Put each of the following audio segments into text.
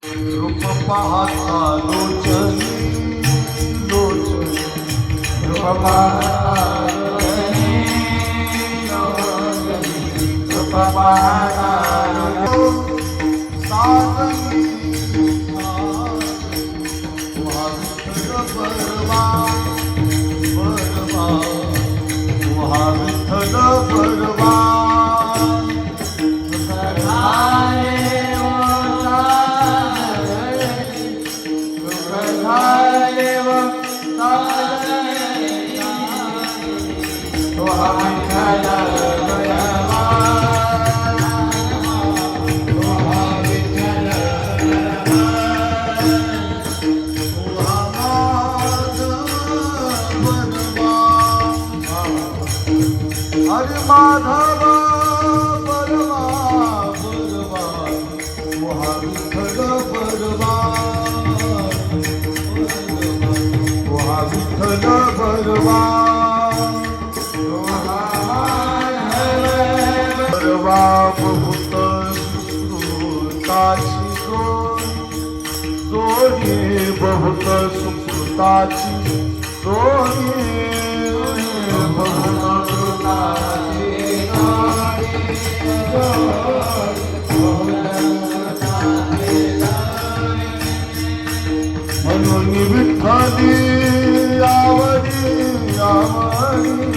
रूप पाहता लोचनी लोचनी रूप पाहता साधनी बरवा विठ्ठल बरवा हरे माधव बरवा बरवा विठ्ठल बरवा विठ्ठल बरवा बरवा बहुत सुकृताची जोडी बहुत सुकृताची जोडी म्हणून विठ्ठली आवडी आवडी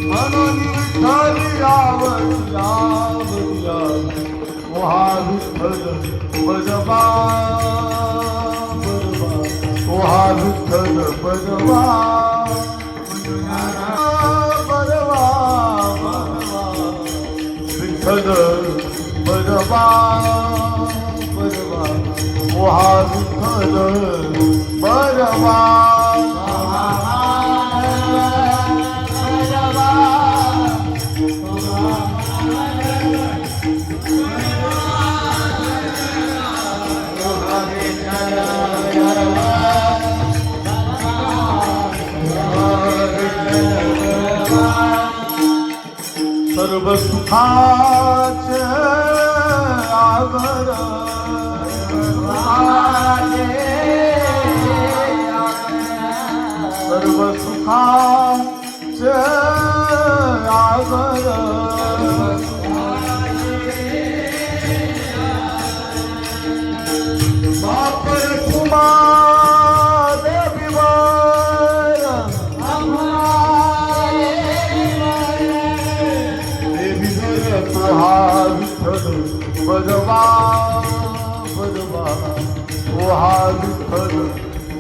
म्हणून विठ्ठली आवडी आवडी ओहा विठ्ठल बजवा बजवा ओहा विठ्ठल बजवा बजवा विठ्ठल बजवा बजवा ओहा विठ्ठल बजवा सर्व सुखाचे आगर सर्व सुखाचे आगर बापर कुमा बजवा बजवा ओहा विठ्ठल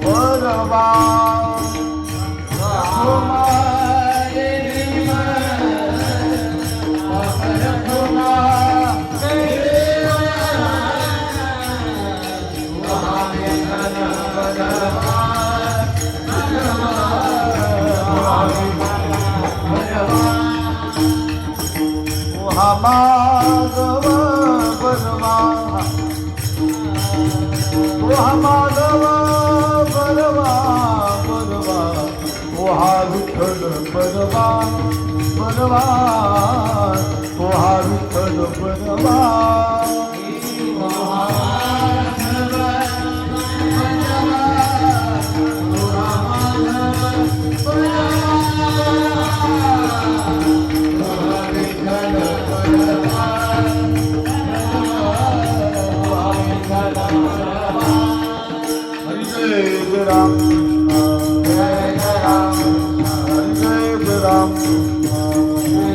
बजवा ओहा माधव बलवा ओहा माधव बलवा बलवा ओहा विठ्ठल बलवा बलवा ओहा विठ्ठल बलवा राम जय राम जय राम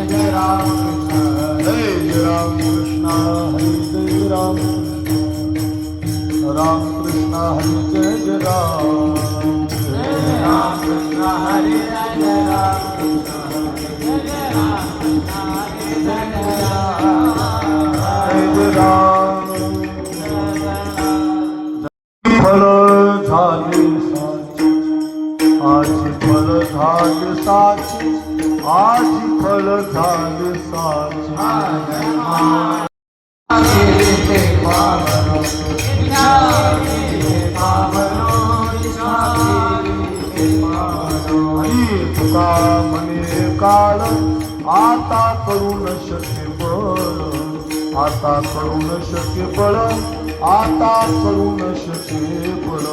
जय राम जय राम कृष्ण हरे जय राम राम कृष्ण हरे जय राम कृष्ण हरे जय राम जय राम फल झाले आज फल झाले साची आजी फळ झाले साची तुका म्हणे काळ आता करून शक्य बळ आता करून शक्य बळ आता करून शक्य बळ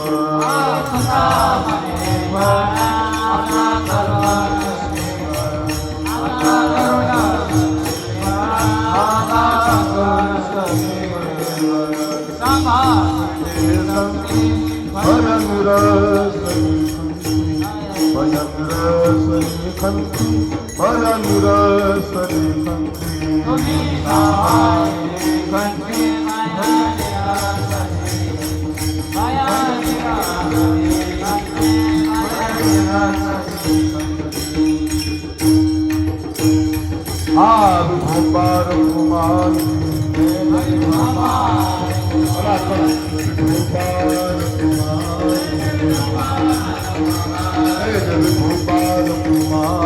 गोपाल कुमार गोपाल कुमार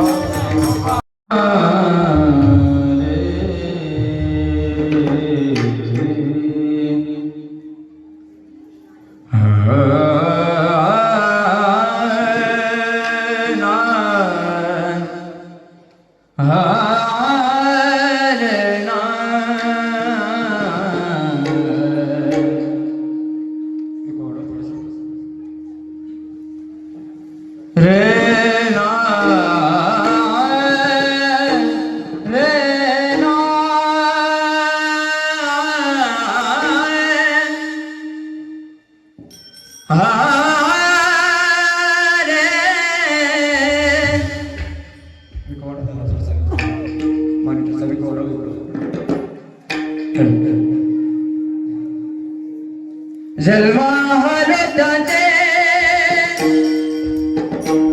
जलवा हरताते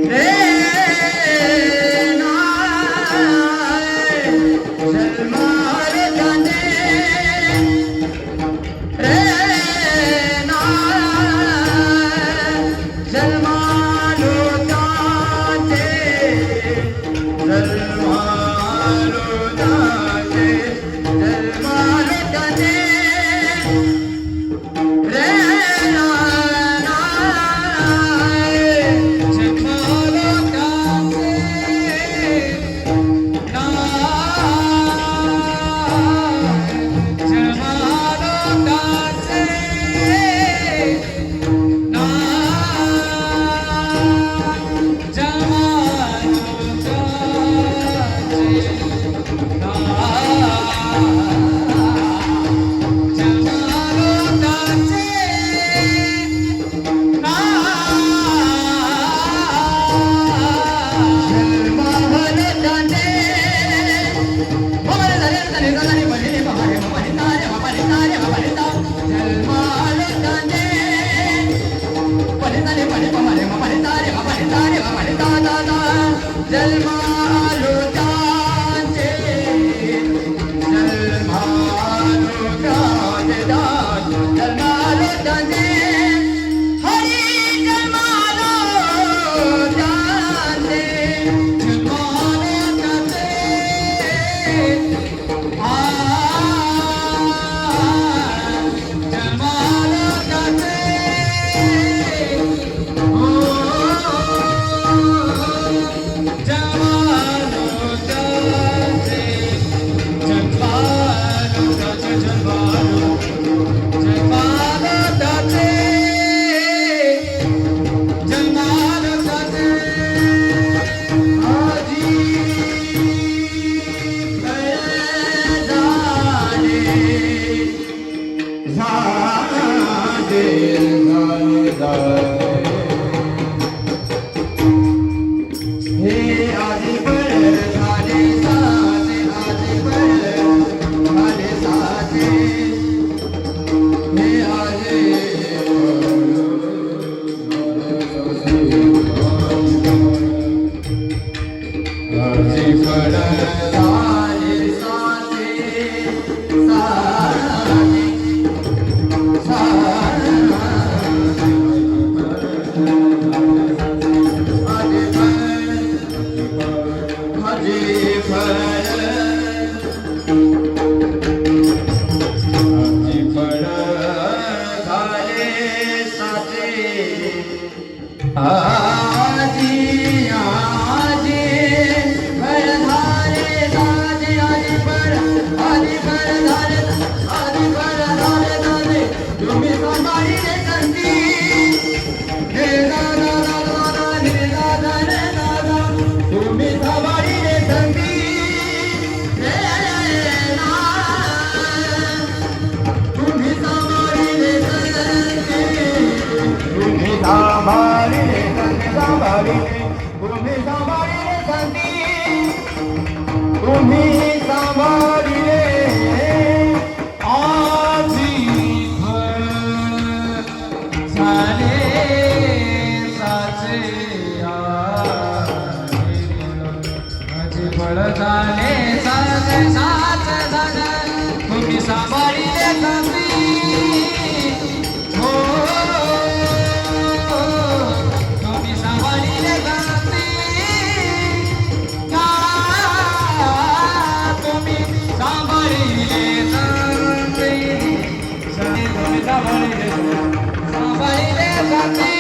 रे नाय जलवा हरताते रे नाय जलवा लोटाते जलवा लोटाते जलवा लोटाते झाले सात सात जण तुम्ही सांभाळिले कमी हो तुम्ही सांभाळिले कमी का तुम्ही सांभाळिले कमी तुम्ही सांभाळिले कमी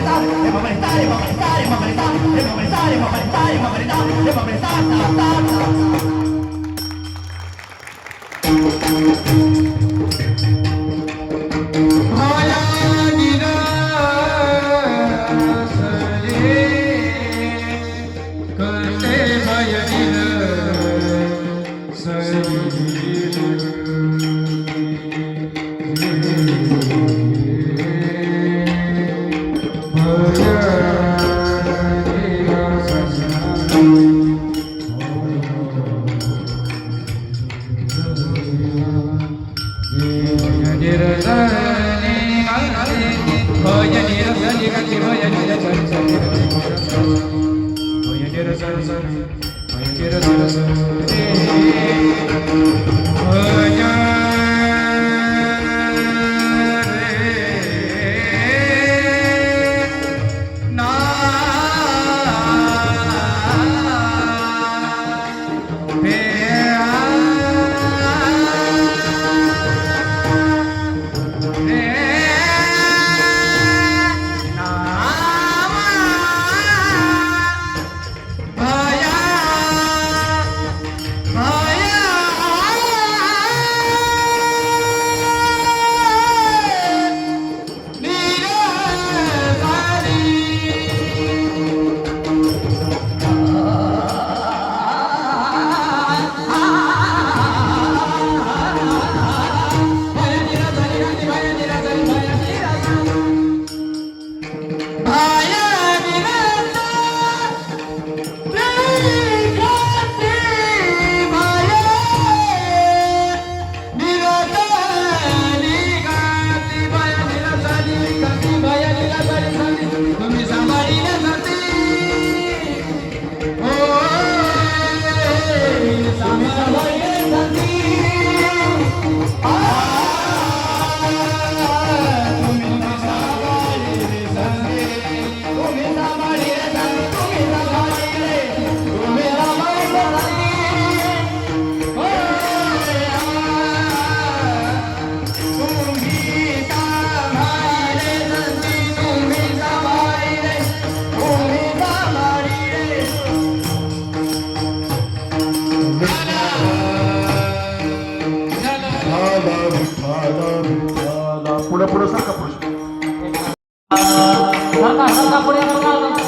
Dale, पुढे पुढे सरका पुरुष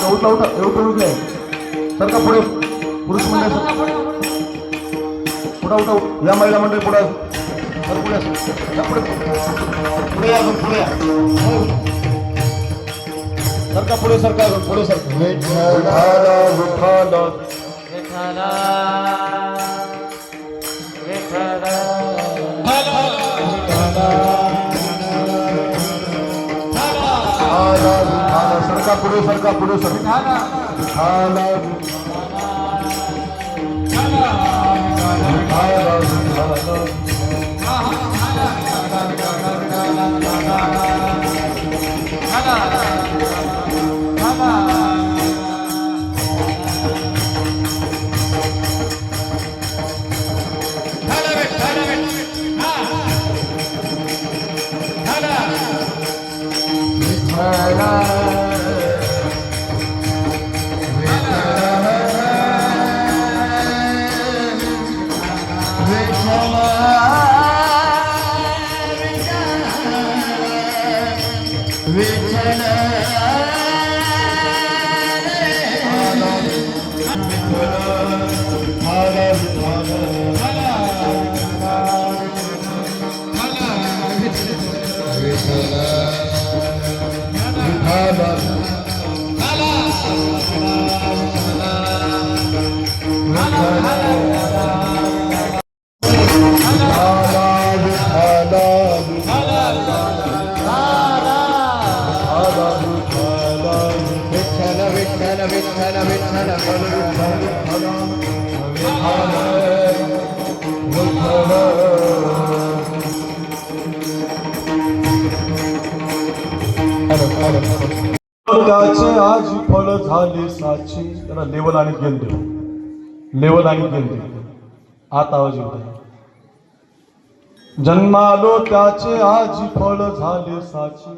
उठला उठा एवढं उठलंय सरका पुढे पुरुष मंडळ पुढा उठा या महिला मंडळी पुढे पुढे पुढे पुढे या पुढे या सरका पुढे सरका पुढे सरका विठ्ठला विठ्ठला सरका पुढे सरका पुढे सरका त्याचे आज फळ झाले साची त्याला लेवल आणि गेंद लेवल आणि गेंद आता आवाज येतो जन्मालो त्याचे आज फळ झाले साची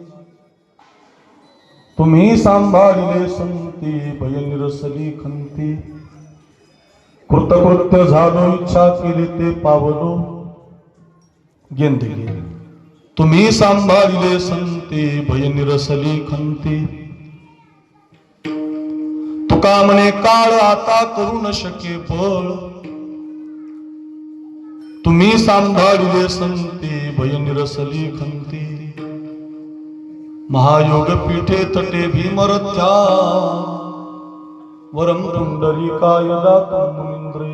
तुम्ही सांभाळले संती भयनिरसली खंती कृतकृत्य झालो इच्छा केली ते पावलो गेंद गेली तुम्ही सांभाळले संते भयनिरसली खंती तुका म्हणे काळ आता करू न शके बळ तुम्ही सांभाळिले संते भय निरसली खंती महायोग पीठे तटे भीमरथ्या वरम पुंडरीकाय दातुं मुनींद्रे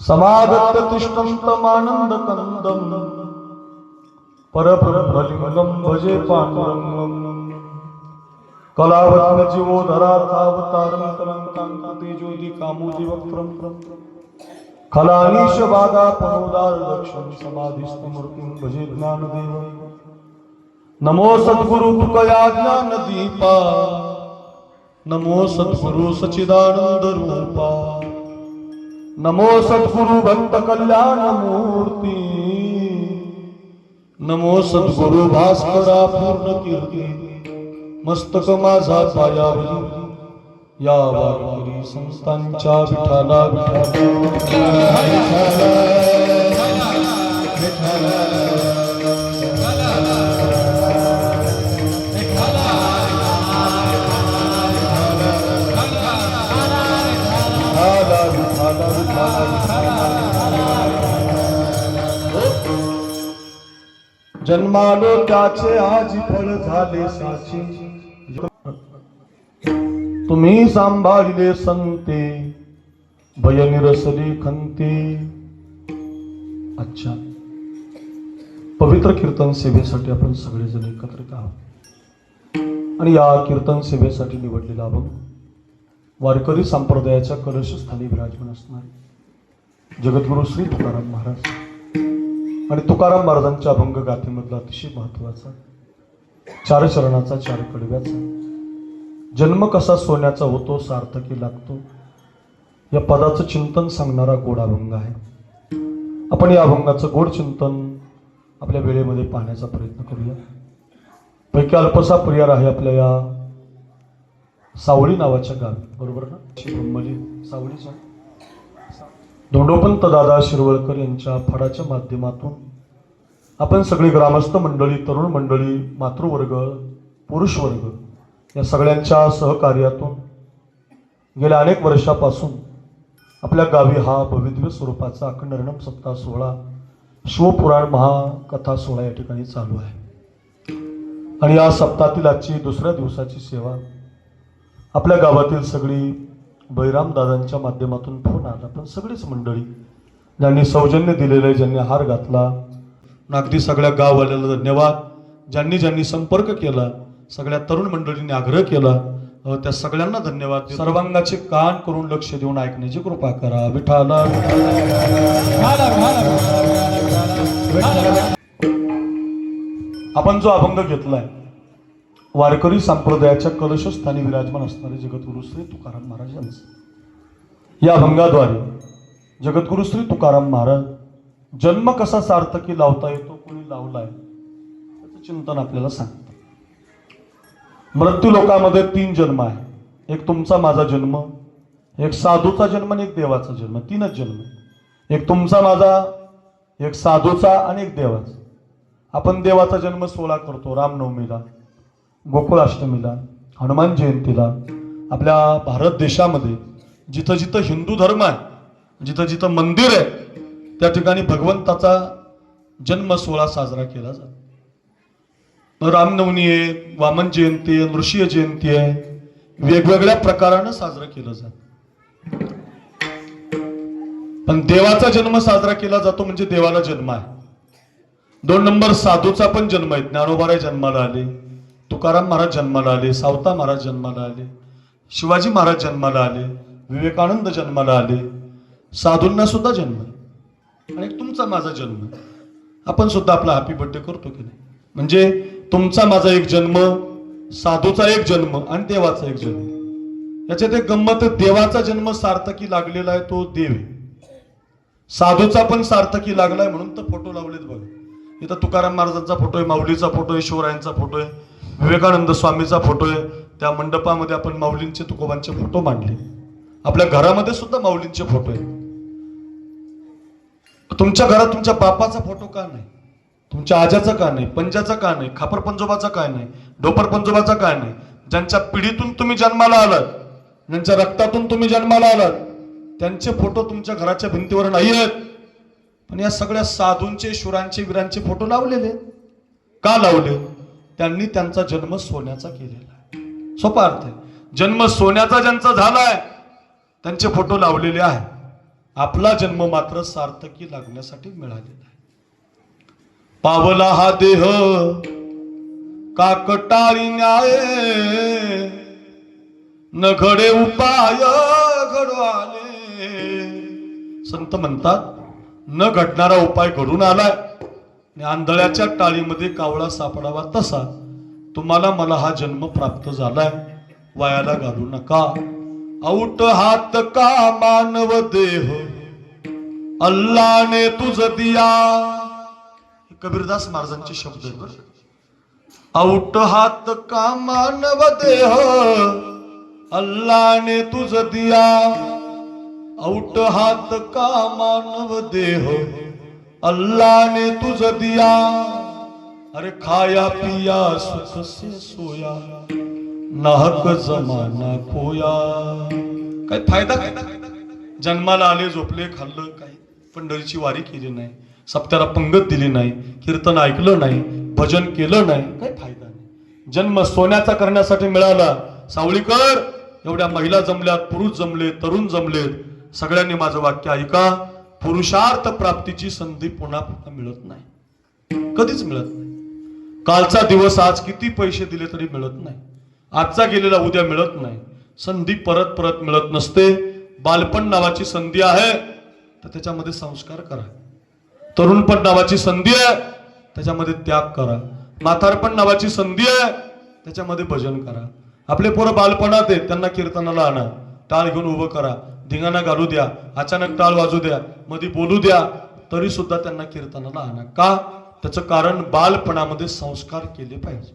समागत्य तिष्ठन्तमानन्द कंदम परब्रह्मलिंगम भजे पांडुरंगम कलावत्न जीवोधरार्थावतारं कलंकां तेजोदि कामोदि वक्त्रं खलानीश बाधा पनोदार लक्षण समाधिस्तमूर्तिं भजे ज्ञानदेव नमो सद्गुरु तुकया ज्ञान दीपा नमो सद्गुरु सच्चिदानंद रूपा नमो सद्गुरु भक्त कल्याण मूर्ती नमो सद्गुरु भास्करा पूर्ण कीर्ती मस्तक माझा पायावरी या वारकरी संतांच्या विठाला जन्मालो त्याचे आजी फळ झाले साची तुम्ही सांभाळिले संते भय निरसली खंते. अच्छा, पवित्र कीर्तन सेवेसाठी आपण सगळेजण एकत्रित आहोत आणि या कीर्तन सेवेसाठी निवडलेला अभंग वारकरी संप्रदायाच्या कलशस्थानी विराजमान असणारे जगद्गुरु श्री तुकाराम महाराज आणि तुकाराम महाराजांच्या अभंग गाथेमधला अतिशय महत्वाचा चार चरणाचा चार कडव्याचा जन्म कसा सोन्याचा होतो सार्थकी लागतो या पदाचं चिंतन सांगणारा गोड अभंग आहे. आपण या अभंगाचं गोड चिंतन आपल्या वेळेमध्ये पाहण्याचा प्रयत्न करूया. पैकी अल्पसा प्रियार आहे आपल्या या सावळी नावाच्या गावी, बरोबर ना? ब्रह्मली सावळीच्या धोंडोपंत दादा शिरवळकर यांच्या फडाच्या माध्यमातून आपण सगळी ग्रामस्थ मंडळी, तरुण मंडळी, मातृवर्ग, पुरुष वर्ग या सगळ्यांच्या सहकार्यातून गेल्या अनेक वर्षापासून आपल्या गावी हा भव्यदिव्य स्वरूपाचा अखंड हरिनाम सप्ताह सोहळा शिवपुराण महाकथा सोहळा या ठिकाणी चालू आहे. आणि या सप्ताहातील आजची दुसऱ्या दिवसाची सेवा आपल्या गावातील सगळी बैराम दादांच्या माध्यमातून फोन आला. पण सगळीच मंडळी ज्यांनी सौजन्य दिलेलं आहे, ज्यांनी हार घातला, अगदी सगळ्या गाववाल्याला धन्यवाद. ज्यांनी ज्यांनी संपर्क केला, सगळ्या तरुण मंडळींनी आग्रह केला, त्या सगळ्यांना धन्यवाद. सर्वांगाचे कान करून लक्ष देऊन ऐकण्याची कृपा करा. विठाला आपण जो अभंग घेतलाय वारकरी संप्रदायाच्या कलशस्थानी विराजमान असणारे जगद्गुरु श्री तुकाराम महाराज यांचं, या अभंगाद्वारे जगद्गुरु श्री तुकाराम महाराज जन्म कसा सार्थकी लावता येतो, कोणी लावलाय त्याचं चिंतन आपल्याला सांगतात. मृत्यू लोकामध्ये 3 जन्म आहे. एक तुमचा माझा जन्म, एक साधूचा जन्म आणि एक देवाचा जन्म. 3च जन्म. एक तुमचा माझा, एक साधूचा आणि एक देवाचा. आपण देवाचा जन्म 16 करतो, रामनवमीला, गोकुळाष्टमीला, हनुमान जयंतीला. आपल्या भारत देशामध्ये जिथं जिथं हिंदू धर्म आहे, जिथं जिथं मंदिर आहे, त्या ठिकाणी भगवंताचा जन्म सोहळा साजरा केला जातो. रामनवमी आहे, वामन जयंती आहे, नृसिंह जयंती आहे, वेगवेगळ्या प्रकारानं साजरं केलं जातं. पण देवाचा जन्म साजरा केला जातो म्हणजे देवाला जन्म आहे. 2 नंबर साधूचा पण जन्म आहे. ज्ञानोबाराय जन्माला आले, तुकाराम महाराज जन्माला आले, सावता महाराज जन्माला आले, शिवाजी महाराज जन्माला आले, विवेकानंद जन्माला आले. साधूंना सुद्धा जन्म आहे. आणि तुमचा माझा जन्म, आपण सुद्धा आपला हॅपी बर्थडे करतो की नाही? म्हणजे तुमचा माझा एक जन्म, साधूचा एक जन्म आणि देवाचा एक जन्म. याच्यात एक गंमत, देवाचा जन्म सार्थकी लागलेला आहे तो देव आहे. साधूचा पण सार्थकी लागलाय म्हणून तर फोटो लावलेत बघा. इथं तुकाराम महाराजांचा फोटो आहे, माऊलीचा फोटो आहे, शिवरायांचा फोटो आहे, विवेकानंद स्वामीचा फोटो आहे. त्या मंडपामध्ये आपण माऊलींचे, तुकोबांचे फोटो मांडले. आपल्या घरामध्ये सुद्धा माऊलींचे फोटो आहेत. तुमच्या घरात तुमच्या बापाचा फोटो का नाही? तुमच्या आजाचा का नाही? पंजाचा का नाही? खापर पंजोबाचा का नाही? डोपर पंजोबाचा का नाही? ज्यांच्या पिढीतून तुम्ही जन्माला आलात, ज्यांच्या रक्तातून तुम्ही जन्माला आलात, त्यांचे फोटो तुमच्या घराच्या भिंतीवर नाही आहेत. पण या सगळ्या साधूंचे, शुरांचे, वीरांचे फोटो लावलेले. का लावले? त्यांनी त्यांचा जन्म सोन्याचा केलेला आहे. सोपा अर्थ आहे. जन्म सोन्याचा ज्यांचा झालाय त्यांचे फोटो लावलेले आहे. आपला जन्म मात्र सार्थकी लागण्यासाठी मिळालेला आहे. पावला हा देह काकटाळी न्याय, न घडे उपाय घडू आले. संत म्हणतात न घडणारा उपाय घडून आलाय. आंधळ्याच्या टाळीमध्ये कावळा सापडावा तसा तुम्हाला मला हा जन्म प्राप्त झालाय. वायाला घालू नका. औट हात का मानव देह, अल्लाने तुझ दिया. कबीरदास महाराजांचे शब्द आहेत. औट हात का मानव देह, अल्लाने तुझ दिया. औट हात का मानव देह, अल्लाह ने तुझ दिया. अरे खाया पिया सुख से सोया, नाहक जमाना खोया. काय फायदा काय? जन्माला आले, झोपले, खाल्लं, काही पंढरीची वारी केली नाही, सप्त्याला पंगत दिली नाही, कीर्तन ऐकलं नाही, भजन केलं नाही, काही फायदा नाही. जन्म सोन्याचा करण्यासाठी मिळाला. सावळीकर एवढ्या महिला जमल्यात, पुरुष जमले, तरुण जमलेत. सगळ्यांनी माझं वाक्य ऐका. पुरुषार्थ प्राप्तीची संधी पुन्हा पुन्हा मिळत नाही, कधीच मिळत नाही. कालचा दिवस आज किती पैसे दिले तरी मिळत नाही. आजचा गेलेला उद्या मिळत नाही. संधी परत परत मिळत नसते. बालपण नावाची संधी आहे तर त्याच्यामध्ये संस्कार करा. तरुणपण नावाची संधी आहे त्याच्यामध्ये त्याग करा. म्हातारपण नावाची संधी आहे त्याच्यामध्ये भजन करा. आपले पोरं बालपणात आहेत, त्यांना कीर्तनाला आणा, टाळ घेऊन उभं करा, धिंगाणा घालू द्या, अचानक टाळ वाजू द्या, मध्ये बोलू द्या, तरी सुद्धा त्यांना कीर्तनाला आणा. का? त्याचं कारण बालपणामध्ये संस्कार केले पाहिजे.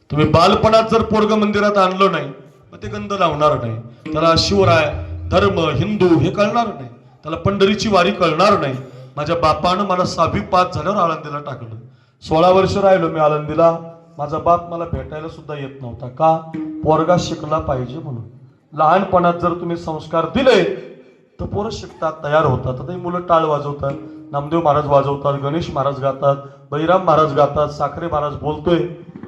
तुम्ही बालपणात जर पोरग मंदिरात आणलं नाही मग ते गंध लावणार नाही. त्याला शिवराय, धर्म, हिंदू हे कळणार नाही. त्याला पंढरीची वारी कळणार नाही. माझ्या बापानं मला 6वी पास झाल्यावर आळंदीला टाकलं. 16 वर्ष राहिलो मी आळंदीला. माझा बाप मला भेटायला सुद्धा येत नव्हता. का? पोरगा शिकला पाहिजे म्हणून. लहानपणात जर तुम्ही संस्कार दिले तर पोरं शिकतात, तयार होतात. आता ही मुलं टाळ वाजवतात, नामदेव महाराज वाजवतात, गणेश महाराज गातात, बहिराम महाराज गातात, साखरे महाराज बोलतोय.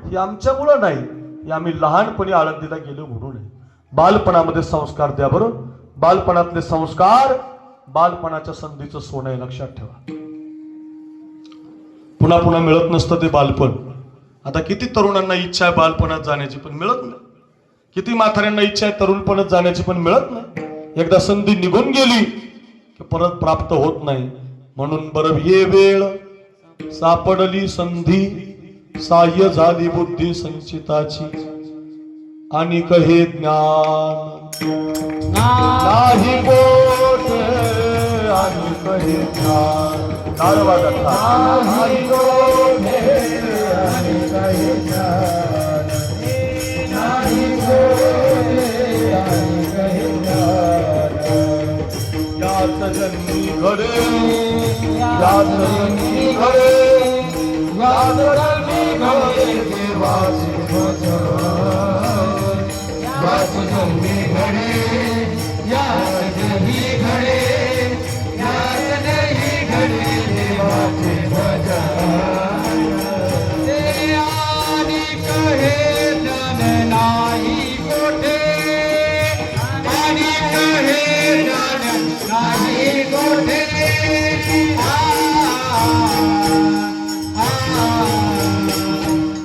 ही आमच्यामुळं नाही, ही आम्ही लहानपणी आळंदीला गेलो म्हणून आहे. बालपणामध्ये संस्कार द्या बरं. बालपणातले संस्कार बालपणाच्या संधीचं सोनं आहे, लक्षात ठेवा. पुन्हा पुन्हा मिळत नसतं ते बालपण. आता किती तरुणांना इच्छा आहे बालपणात जाण्याची पण मिळत नाही. किती म्हाताऱ्यांना इच्छा आहे तरुणपणात जाण्याची पण मिळत नाही. एकदा संधी निघून गेली की परत प्राप्त होत नाही. म्हणून बरं ये वेळ सापडली संधी, साह्य झाली बुद्धी संचिताची. आणि कहे ज्ञान नाही गोठे, आणि कहे ज्ञान टाळ वाजत नाही गोठे, आणि कहे ज्ञान नाही गोठे, आणि कहे ज्ञान. याच जन्मी घडे, याच जन्मी घडे, याच जन्मी घडे देवाचे भजन. याच जन्मी घडे, याच जन्मी घडे, याच जन्मी घडे देवाचे भजन. ते आनी कहे जन नाही कोठे, आनी कहे जन नाही कोठे.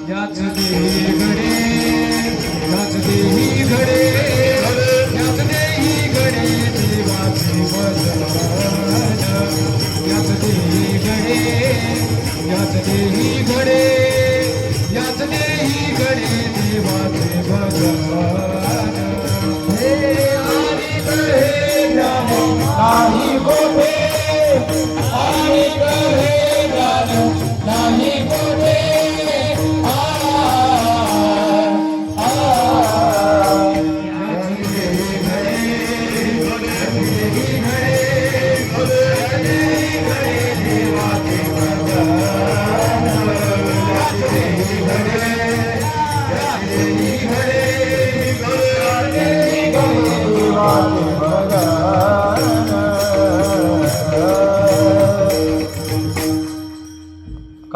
याच देही घडे, याच देही घडे, याच देही घडे देवाचे भजन. याच देही घडे, याच देही घडे, याच देही घडे देवाचे भजन. हे आणि कहे ज्ञान नाही कोठे, आणि कहे ज्ञान नाही कोठे.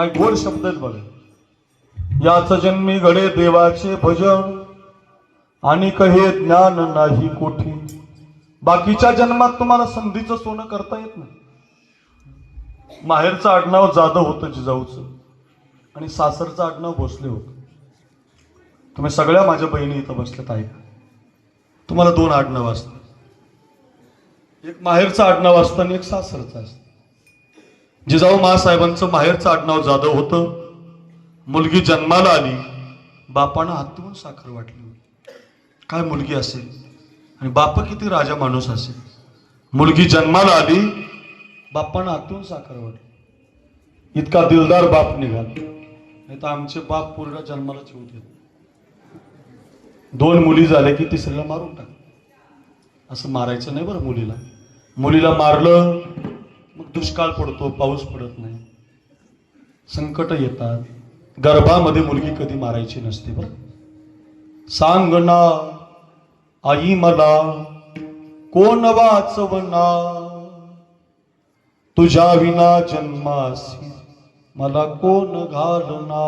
काय गोड शब्द आहेत बघा. याच जन्मी घडे देवाचे भजन आणि कहे ज्ञान नाही कोठी. बाकीच्या जन्मात तुम्हाला संधीचं सोनं करता येत नाही. माहेरचं आडनाव जाधव होतं जिजाऊचं आणि सासरचं आडनाव भोसले होतं. तुम्ही सगळ्या माझ्या बहिणी इथं बसल्यात ऐका. तुम्हाला दोन आडनाव असतात. एक माहेरचं आडनाव असतं आणि एक सासरचं असतं. जिजाऊ महासाहेबांचं माहेरचं आडनाव जाधव होतं. मुलगी जन्माला आली, बापानं हातून साखर वाटली होती. काय मुलगी असेल आणि बाप किती राजा माणूस असेल. मुलगी जन्माला आली, बापानं हातून साखर वाटली. इतका दिलदार बाप निघाला. नाही तर आमचे बाप पूर्ण जन्माला ठेवू देत. दोन मुली झाल्या की तिसरीला मारून टाक. असं मारायचं नाही बरं मुलीला. मुलीला मारलं मग दुष्काळ पडतो, पाऊस पडत नाही, संकट येतात. गर्भामध्ये मुलगी कधी मारायची नसते बरं. सांग ना आई मला कोण वाचवना, तुझ्या विना जन्मासी मला कोण घालना.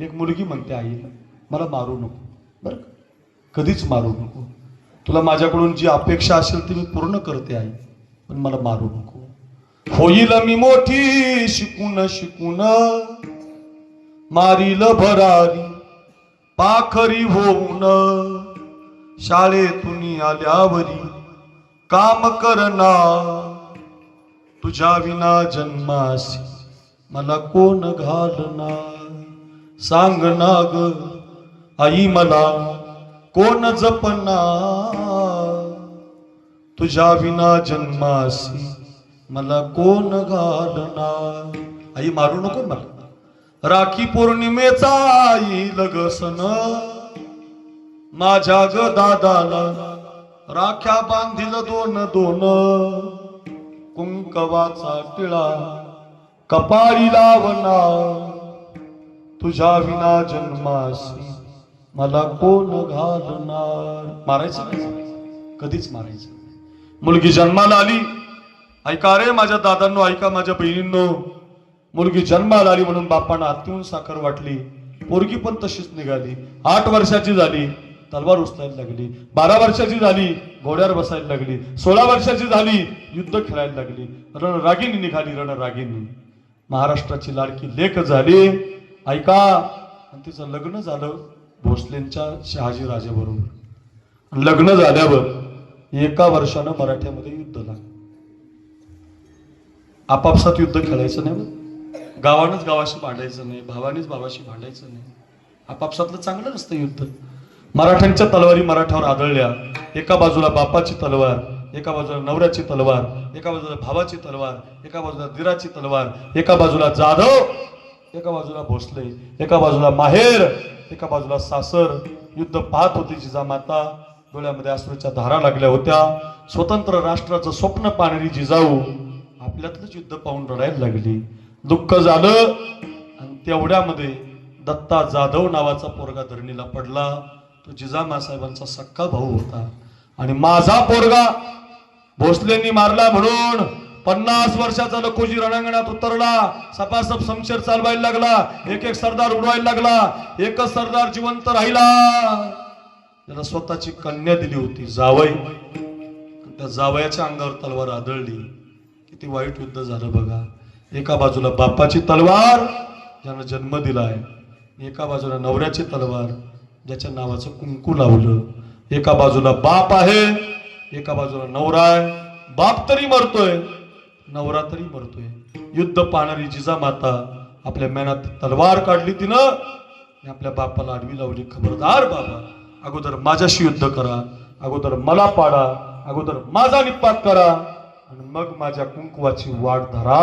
एक मुलगी म्हणते आईला मला मारू नको बरं, कधीच मारू नको. तुला माझ्याकडून जी अपेक्षा असेल ती मी पूर्ण करते आई, पण मला मारू नको. होईल मी मोठी शिकून शिकून, मारील भरारी पाखरी होऊन, शाळेतून आल्यावरी काम करना, तुझ्या विना जन्मासी मला कोण घालना. सांग ना ग आई मला कोण जपना, तुझ्या विना जन्मासी मला कोण घालना. आई मारू नको मला. राखी पौर्णिमेचा येईल ग सण, माझ्या ग दादाला राख्या बांधील दोन दोन, कुंकवाचा टिळा कपाळी लावना, तुझ्या विना जन्मासी मला कोण घालणार. मारायचं नाही, कधीच मारायचं. मुलगी जन्माला आली, ऐका रे माझ्या दादांनो, ऐका माझ्या बहिणींनो. मुलगी जन्माला आली म्हणून बापानं हातून साखर वाटली. पोरगी पण तशीच निघाली. 8 वर्षाची झाली, तलवार उचलायला लागली. 12 वर्षाची झाली, घोड्यावर बसायला लागली. 16 वर्षाची झाली, युद्ध खेळायला लागली. रणरागिणी निघाली, रणरागिणी. महाराष्ट्राची लाडकी लेक झाली. ऐका, आणि तिचं लग्न झालं भोसलेंच्या शहाजी राजाबरोबर. लग्न झाल्यावर 1 वर्षानं मराठ्यामध्ये युद्ध लागलं. आपापसात युद्ध खेळायचं नाही, गावानंच गावाशी भांडायचं नाही, भावानेच भावाशी भांडायचं नाही. आपापसातलं चांगलं नसतं युद्ध. मराठ्यांच्या तलवारी मराठ्यावर आदळल्या. एका बाजूला बापाची तलवार, एका बाजूला नवऱ्याची तलवार, एका बाजूला भावाची तलवार, एका बाजूला दिराची तलवार, एका बाजूला जाधव, एका बाजूला भोसले, एका बाजूला माहेर, एका बाजूला सासर. युद्ध पाहत होती जिजामाता. डोळ्यामध्ये अश्रूच्या धारा लागल्या होत्या. स्वतंत्र राष्ट्राचं स्वप्न पाहणारी जिजाऊ आपल्यातलंच युद्ध पाहून रडायला लागली. दुःख झालं. आणि तेवढ्यामध्ये दत्ता जाधव नावाचा पोरगा धरणीला पडला. तो जिजामासाहेबांचा सक्का भाऊ होता. आणि माझा पोरगा भोसलेंनी मारला म्हणून 50 वर्षाचा लखोजी रणांगणात उतरला. सपासप शमशेर चालवायला लागला. एक एक सरदार उडवायला लागला. एकच सरदार जिवंत राहिला. त्याला स्वतःची कन्या दिली होती, जावई. त्या जावयाच्या अंगावर तलवार आदळली. किती वाईट युद्ध झालं बघा. एका बाजूला बापाची तलवार ज्यानं जन्म दिलाय, एका बाजूला नवऱ्याची तलवार ज्याच्या नावाचं कुंकू लावलं. एका बाजूला बाप आहे, एका बाजूला नवरा आहे. बाप तरी मरतोय, नवरा तरी मरतोय. युद्ध पाहणारी जिजामाता आपल्या मेनात तलवार काढली तिनं. आपल्या बापाला आडवी लावली, खबरदार बाबा, अगोदर माझ्याशी युद्ध करा, अगोदर मला पाडा, अगोदर माझा निपात करा, आणि मग माझ्या कुंकवाची वाट धरा.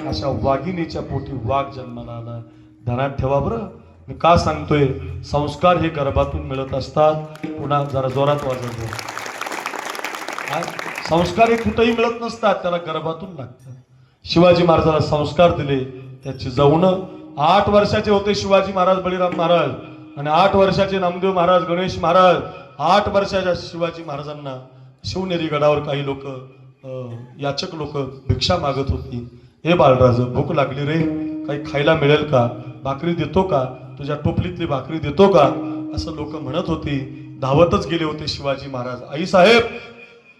अशा वाघिणीच्या पोटी वाघ जन्माला आला. ध्यानात ठेवा बरं. मी का सांगतोय, संस्कार हे गर्भातून मिळत असतात. पुन्हा जरा जोरात वाजवतो. संस्कार हे कुठेही मिळत नसतात, त्याला गर्भातून लागतात. शिवाजी महाराजाला संस्कार दिले त्याची जाऊन 8 वर्षाचे होते शिवाजी महाराज, बळीराम महाराज, आणि 8 वर्षाचे नामदेव महाराज, गणेश महाराज. 8 वर्षाच्या शिवाजी महाराजांना शिवनेरी गडावर काही लोक याचक लोक भिक्षा मागत होती. हे बाळराज, भूक लागली रे, काही खायला मिळेल का, भाकरी देतो का, तुझ्या टोपलीतली भाकरी देतो का, असं लोक म्हणत होते. धावतच गेले होते शिवाजी महाराज. आई साहेब,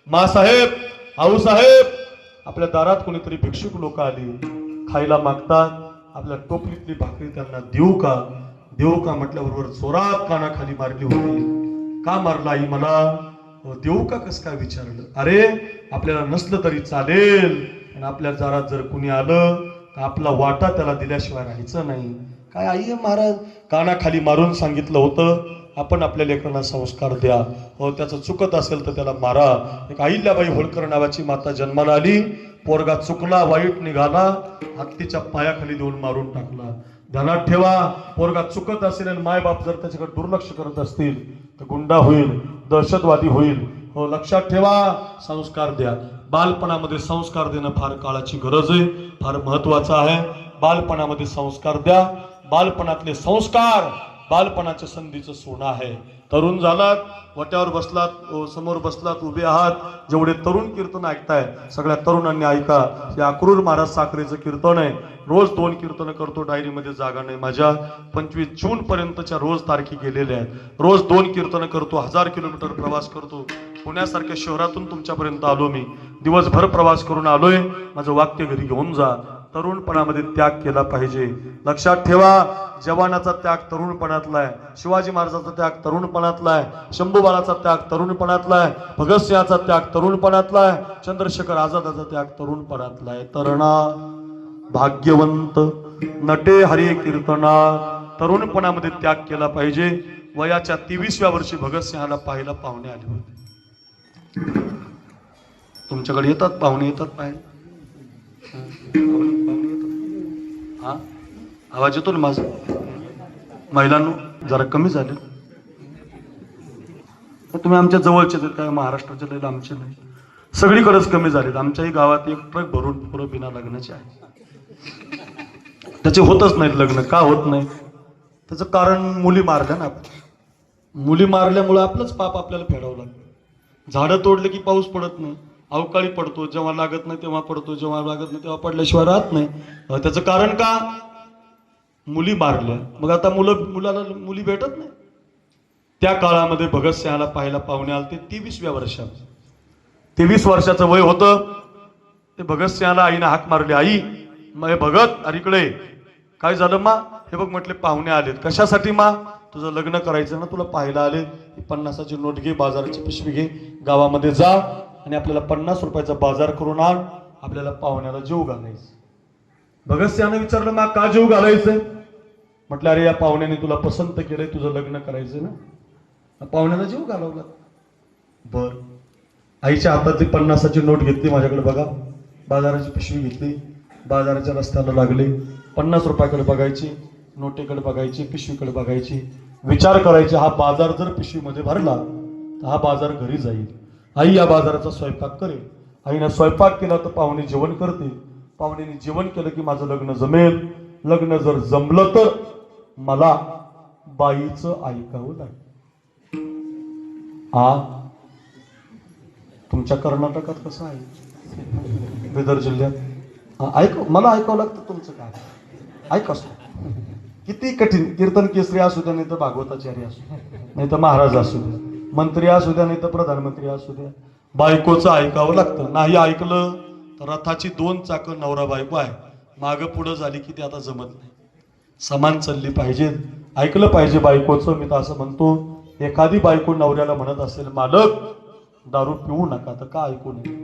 मा साहेब, आऊ साहेब, आपल्या दारात कोणीतरी भिक्षुक लोक आली, खायला मागतात. आपल्या टोपलीतली भाकरी त्यांना देऊ का, देऊ का म्हटल्याबरोबर जोरात कानाखाली मारली होती. का मारला आई मला, देऊ का कस काय विचारलं. अरे आपल्याला नसलं तरी चालेल, पण आपल्या दारात जर कुणी आलं तर आपला वाटा त्याला दिल्याशिवाय राहायचं नाही. काय आई महाराज, कानाखाली मारून सांगितलं होतं आपण आपल्या लेकरांना संस्कार द्या, त्याचं चुकत असेल तर त्याला मारा. एक अहिल्याबाई होळकर नावाची माता जन्माला आली, पोरगा चुकला, वाईट निघाला, हत्तीच्या पायाखाली देऊन मारून टाकला. ध्यानात ठेवा, पोरगा चुकत असेल आणि मायबाप जर त्याच्याकडे दुर्लक्ष करत असतील तर गुंडा होईल, दहशतवादी होईल. हो, लक्षात ठेवा, संस्कार द्या. बालपणामध्ये संस्कार देणं फार काळाची गरज आहे, फार महत्वाचं आहे. बालपणामध्ये संस्कार द्या. बालपणातले संस्कार बालपणाच्या संधीचं सोनं आहे. तरुण झालात, वट्यावर बसलात, समोर बसलात, उभे आहात, जेवढे तरुण कीर्तन ऐकताय सगळ्या तरुणांनी ऐका. हे अक्रूर महाराज साखरेचं कीर्तन आहे. रोज 2 कीर्तन करतो, डायरीमध्ये जागा नाही माझ्या. 25 जून पर्यंतच्या रोज तारखी गेलेल्या आहेत. रोज 2 कीर्तन करतो, 1000 किलोमीटर प्रवास करतो. पुण्यासारख्या शहरातून तुमच्यापर्यंत आलो मी, दिवसभर प्रवास करून आलोय. माझं वाक्य घरी घेऊन जा. तरुणपणामध्ये त्याग केला पाहिजे. लक्षात ठेवा, जवानाचा त्याग तरुणपणातला आहे, शिवाजी महाराजांचा त्याग तरुणपणातला आहे, शंभूबाळाचा त्याग तरुणपणातला आहे, भगतसिंहाचा त्याग तरुणपणातला आहे, चंद्रशेखर आझादाचा त्याग तरुणपणातला आहे. तरुणा भाग्यवंत नटे हरी कीर्तना. तरुणपणामध्ये त्याग केला पाहिजे. वयाच्या 23व्या वर्षी भगतसिंहाला पाहायला पाहुणे आले होते. तुमच्याकडे येतात पाहुणे, येतात पाहायला. हा, आवाज येतो ना माझा. महिलांनो जरा कमी झाले. तुम्ही आमच्या जवळचे काय, महाराष्ट्राचे लय आमचे नाही, सगळीकडेच कमी झालेत. आमच्याही गावात 1 ट्रक भरून पुरं बिना लग्नाचे आहे. त्याचे होतच नाहीत लग्न. का होत नाही, त्याचं कारण मुली मारल्या ना आपण. मुली मारल्यामुळे आपलंच पाप आपल्याला फेडावं लागतं. झाडं तोडले की पाऊस पडत नाही, अवकाळी पडतो, जेव्हा लागत नाही तेव्हा पडतो, जेव्हा लागत नाही तेव्हा पडल्याशिवाय राहत नाही. त्याचं कारण का, मुली मारल्या. मग आता मुलाला मुली भेटत नाही. त्या काळामध्ये भगतसिंहाला पाहायला पाहुणे आले ते 23व्या वर्षात. 23 वर्षाचं वय होतं. ते भगतसिंहाला आईने हाक मारली, आई मग भगत अलीकडे. काय झालं मा, हे बघ म्हटले पाहुणे आलेत. कशासाठी मा, तुझं लग्न करायचं ना, तुला पाहायला आले. 50ची नोट घे, बाजाराची पिशवी घे, गावामध्ये जा आणि आपल्याला 50 रुपयाचा बाजार करून आण, आपल्याला पाहुण्याला जेव घालायचं. भगतसिंहाने विचारलं, मा का जेव घालायचंय. म्हटलं, अरे या पाहुण्याने तुला पसंत केलंय, तुझं लग्न करायचं ना, पाहुण्याला जेव घालवला. बर. आईच्या हातातली 50ची नोट घेतली, माझ्याकडे बघा, बाजाराची पिशवी घेतली, बाजाराच्या रस्त्याला लागले. 50 रुपयाकडे बघायची, नोटेकडे बघायची, पिशवीकडे बघायची, विचार करायचे, हा बाजार जर पिशवीमध्ये भरला तर हा बाजार घरी जाईल. आई या बाजाराचा स्वयंपाक करेल. आईने स्वयंपाक केला तर पाहुणे जेवण करतील. पाहुण्यांनी जेवण केलं की माझं लग्न जमेल. लग्न जर जमलं तर मला बाईचं ऐकावं लागेल. तुमच्या कर्नाटकात कसं आहे, बिदर जिल्ह्यात मला ऐकावं लागतं. तुमचं काय ऐक असतो, किती कठीण कीर्तन केसरी असू द्या, नाही तर भागवताचार्य असू द्या, नाही तर महाराज असू द्या, मंत्री असू द्या, नाही तर प्रधानमंत्री असू द्या, बायकोचं ऐकावं लागतं. नाही ऐकलं तर रथाची 2 चाकं नवरा बायको आहे, मागं पुढं झाली की ते आता जमत नाही. समान चालली पाहिजे, ऐकलं पाहिजे बायकोचं. मी तर असं म्हणतो, एखादी बायको नवऱ्याला म्हणत असेल, मालक दारू पिऊ नका, तर का ऐकू नये.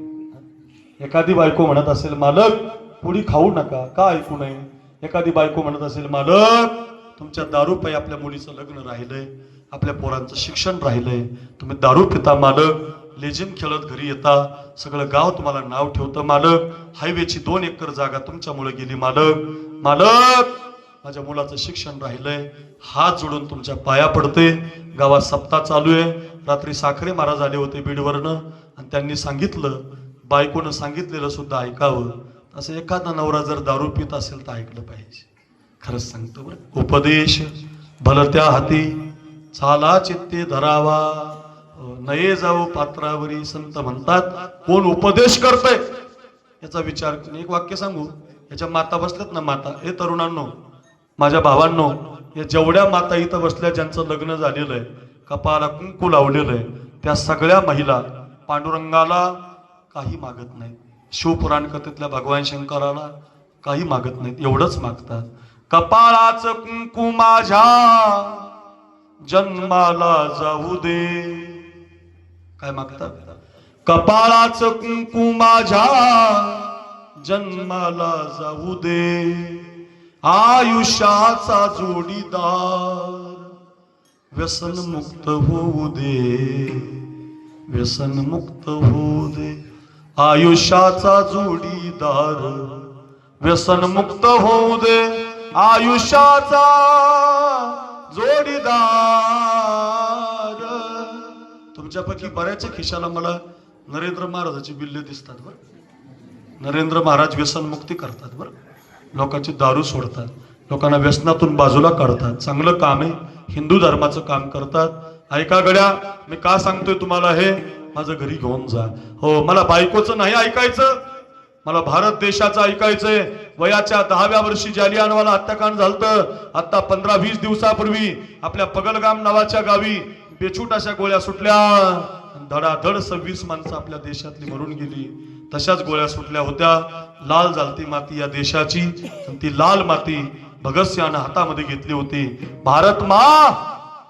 एखादी बायको म्हणत असेल, मालक पुडी खाऊ नका, का ऐकू नये. एखादी बायको म्हणत असेल, मालक तुमच्या दारू पायी आपल्या मुलीचं लग्न राहिलंय, आपल्या पोरांचं शिक्षण राहिलंय, तुम्ही दारू पिता मालक, लेझिम खेळत घरी येता, सगळं गाव तुम्हाला नाव ठेवतं मालक, हायवेची 2 एकर जागा तुमच्यामुळे गेली मालक, मालक माझ्या मुलाचं शिक्षण राहिलंय, हात जोडून तुमच्या पाया पडते. गावात सप्ताह चालू आहे. रात्री साखरे महाराज आले होते बीडवरनं, आणि त्यांनी सांगितलं, बायकोनं सांगितलेलं सुद्धा ऐकावं. असं एखादा नवरा जर दारू पित असेल तर ऐकलं पाहिजे. खरंच सांगतो बरं, उपदेश भलत्या हाती चाला चित्ते धरावा, नये जाऊ पात्रावरी. संत म्हणतात, कोण उपदेश करतय याचा विचार. एक वाक्य सांगू, याच्या माता बसल्यात ना माता, हे तरुणांनो, माझ्या भावांनो, या जेवढ्या माता इथं बसल्या ज्यांचं लग्न झालेलं आहे, कपाळाला कुंकू लावलेलं आहे, त्या सगळ्या महिला पांडुरंगाला काही मागत नाहीत. शिवपुराण कथेतल्या भगवान शंकराला काही मागत नाहीत, एवढंच मागतात, कपाळाचं कुंकू माझ्या जन्माला जाऊ दे. काय मागतात? कपाळाचं कुंकू माझ्या जन्माला जाऊ दे, आयुष्याचा जोडीदार व्यसन मुक्त होऊ दे, व्यसन मुक्त होऊ दे, आयुष्याचा जोडीदार व्यसन मुक्त होऊ दे, आयुष्याचा जोडीदार. तुमच्यापैकी बऱ्याच खिशाला मला नरेंद्र महाराजाची बिल्ले दिसतात बरं. नरेंद्र महाराज व्यसन मुक्ती करतात बरं, लोकांची दारू सोडतात, लोकांना व्यसनातून बाजूला काढतात, चांगलं काम आहे, हिंदू धर्माचं काम करतात. ऐका गड्या, मी का सांगतोय तुम्हाला हे, माझं घरी घेऊन जा. हो, मला बायकोचं नाही ऐकायचं, मला भारत देशाचं ऐकायचंय. वयाच्या 10व्या वर्षी जालियानवाला हत्याकांड झालं. आता 15-20 दिवसापूर्वी आपल्या पगलगाम नावाच्या गावी बेछूट अशा गोळ्या सुटल्या, धडाधड 26 माणसं आपल्या देशातली मरून गेली. तशाच गोळ्या सुटल्या होत्या. लाल झालती माती या देशाची, ती लाल माती भगतसिंहानं हातामध्ये घेतली होती. भारत मा,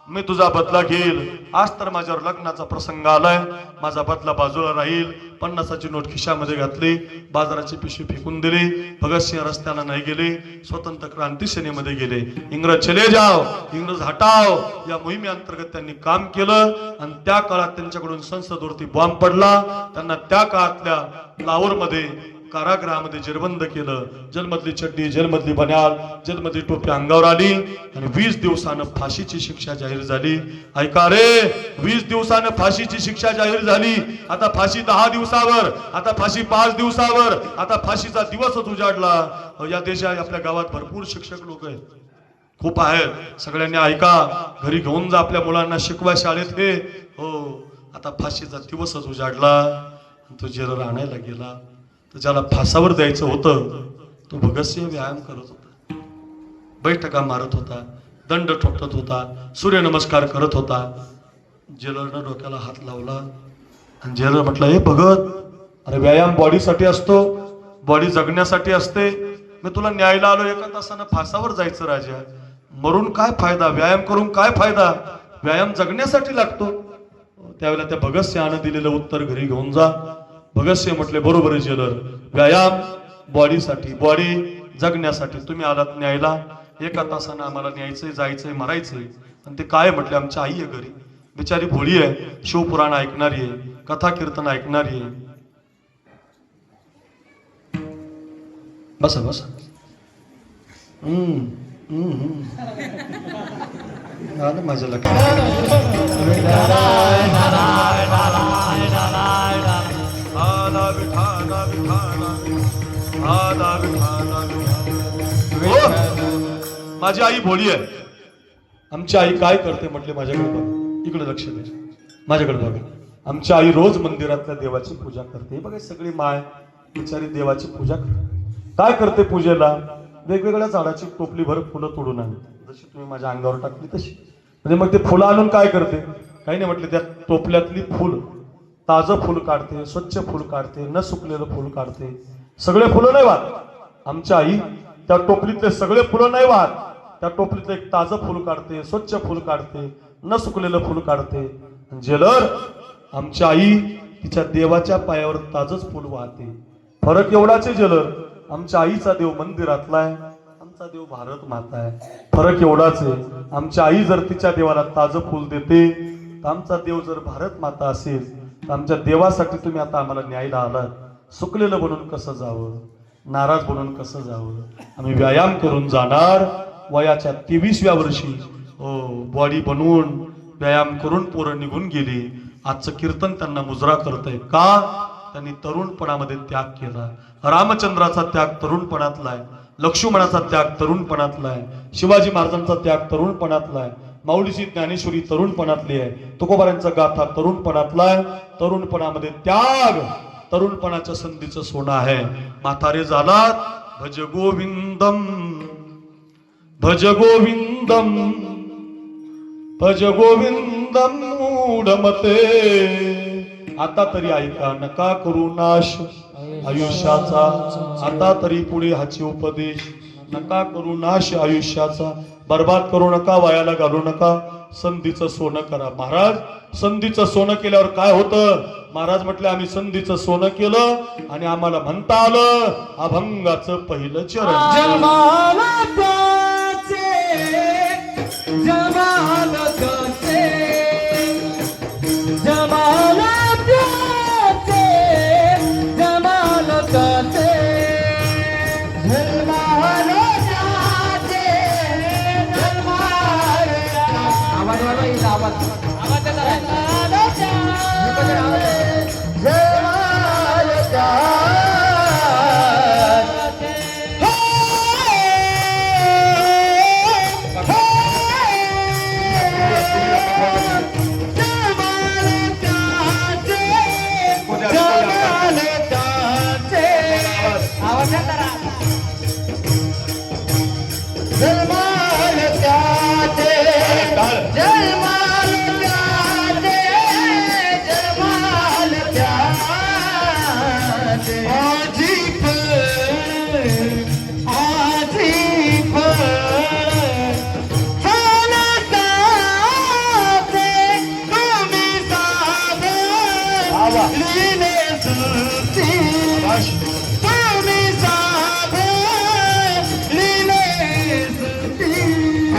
मी तुझा बदला घेईल. आज तर माझ्यावर लग्नाचा प्रसंग आलाय, माझा बदला बाजूला राहील. 50ची नोट खिशामध्ये घातली, बाजाराची पिशवी फेकून दिली. भगतसिंह रस्त्याला नाही गेले, स्वतंत्र क्रांती सेनेमध्ये गेले. इंग्रज चले जाओ, इंग्रज हटाओ या मोहिमेअंतर्गत त्यांनी काम केलं. आणि त्या काळात त्यांच्याकडून संसदवरती बॉम्ब पडला. त्यांना त्या काळातल्या लाहोरमध्ये कारागृहामध्ये जेरबंद केलं. जेलमधली चड्डी, जेलमधली बन्याल, जेलमधली टोपी अंगावर आली आणि 20 दिवसानं फाशीची शिक्षा जाहीर झाली. ऐका रे, 20 दिवसानं फाशीची शिक्षा जाहीर झाली. आता फाशी 10 दिवसावर, आता फाशी 5 दिवसावर, आता फाशीचा दिवसच उजाडला. या देशात आपल्या गावात भरपूर शिक्षक लोक आहेत, खूप आहेत. सगळ्यांनी ऐका, घरी घेऊन जा आपल्या मुलांना शिकवा शाळेत. हे हो, आता फाशीचा दिवसच उजाडला. तो जेलर आणायला गेला. तर ज्याला फासावर द्यायचं होतं तो भगतसिंह व्यायाम करत होता, बैठका मारत होता, दंड ठोकत होता, सूर्यनमस्कार करत होता. जेलरनं डोक्याला हात लावला आणि जेलर म्हटलं, हे भगत, अरे व्यायाम बॉडीसाठी असतो, बॉडी जगण्यासाठी असते. मी तुला न्यायला आलो, 1 तासानं फासावर जायचं राजा, मरून काय फायदा, व्यायाम करून काय फायदा, व्यायाम जगण्यासाठी लागतो. त्यावेळेला त्या भगतसिंहानं दिलेलं उत्तर, घरी घेऊन जा. भगतसिंह म्हटले, बरोबर आहे जेलर, व्यायाम बॉडीसाठी, बॉडी जगण्यासाठी. तुम्ही आलात न्यायला, 1 तासानं आम्हाला न्यायचंय, जायचंय, मरायचंय. आणि ते काय म्हटले, आमची आई आहे घरी, बिचारी भोळी आहे, शिवपुराण ऐकणारी आहे, कथा कीर्तन ऐकणारी आहे. बसा बसा. आलं माझ्या माझी आई भोळी आहे. आमची आई काय करते म्हटले, माझ्याकडे बघा, इकडे लक्ष द्या, माझ्याकडे बघा. आमची आई रोज मंदिरातल्या देवाची पूजा करते. बघा, सगळी माय बिचारी देवाची पूजा करते. काय करते पूजेला? वेगवेगळ्या झाडाची टोपली भर फुलं तोडून आणते, जशी तुम्ही माझ्या अंगावर टाकली तशी. म्हणजे मग ते फुलं आणून काय करते, काही नाही म्हटले, त्या टोपल्यातली फुल, ताजं फुल काढते, स्वच्छ फुल काढते, न सुकलेलं फुल काढते. सगळे फुलं नाही वाहत आमच्या आई, त्या टोपलीतले सगळे फुलं नाही वाहत, त्या टोपलीतलं एक ताजं फुल काढते, स्वच्छ फुल काढते, न सुकलेलं फुल काढते. जेलर, आमच्या आई तिच्या देवाच्या पायावर ताजच फुल वाहते. फरक एवढाच आहे जेलर, आमच्या आईचा देव मंदिरातला आहे, आमचा देव भारत माता आहे. फरक एवढाच आहे, आमच्या आई जर तिच्या देवाला ताजं फुल देते, तर आमचा देव जर भारत माता असेल, तर आमच्या देवासाठी तुम्ही आता आम्हाला न्यायला आलात. सुकलेलं बनून कसं जावं, नाराज बनून कसं जावं? आम्ही व्यायाम करून जाणार. वयाच्या 23व्या वर्षी बॉडी बनवून व्यायाम करून पोरं निघून गेली. आजचं कीर्तन त्यांना मुजरा करतंय. का? त्यांनी तरुणपणामध्ये त्याग केला. रामचंद्राचा त्याग तरुणपणातला आहे, लक्ष्मणाचा त्याग तरुणपणातला आहे, शिवाजी महाराजांचा त्याग तरुणपणातला आहे, माऊलीची ज्ञानेश्वरी तरुणपणातली आहे, तुकोबारांचा गाथा तरुणपणातला आहे. तरुणपणामध्ये त्याग तरुणपणाच्या संधीचं सोनं आहे. म्हातारे झालात भज गोविंदम भज गोविंदम भज गोविंदम मूढमते. आता तरी ऐका, नका करू नाश आयुष्याचा. आता तरी पुढे हाची उपदेश, नका करू नाश आयुष्याचा. बर्बाद करू नका, वायाला घालू नका. संधीचं सोनं करा. महाराज संधीचं सोनं केल्यावर काय होतं? महाराज म्हटले आम्ही संधीचं सोनं केलं आणि आम्हाला म्हणता आलं अभंगाचं पहिलं चरण. जन्माला त्याचे जमाल कसे, जमाला त्याचे जमाल कसे, जन्माल त्याचे जन्माल. आवाज वाढवा, इथं आवाज आवाज जन्माल त्याचे. जन्माल त्याचे जन्माल त्याचे जन्माल त्याचे. आजी चालताते तुम्ही साधे लीने सुरती, तुम्ही साधे लीने सुरती.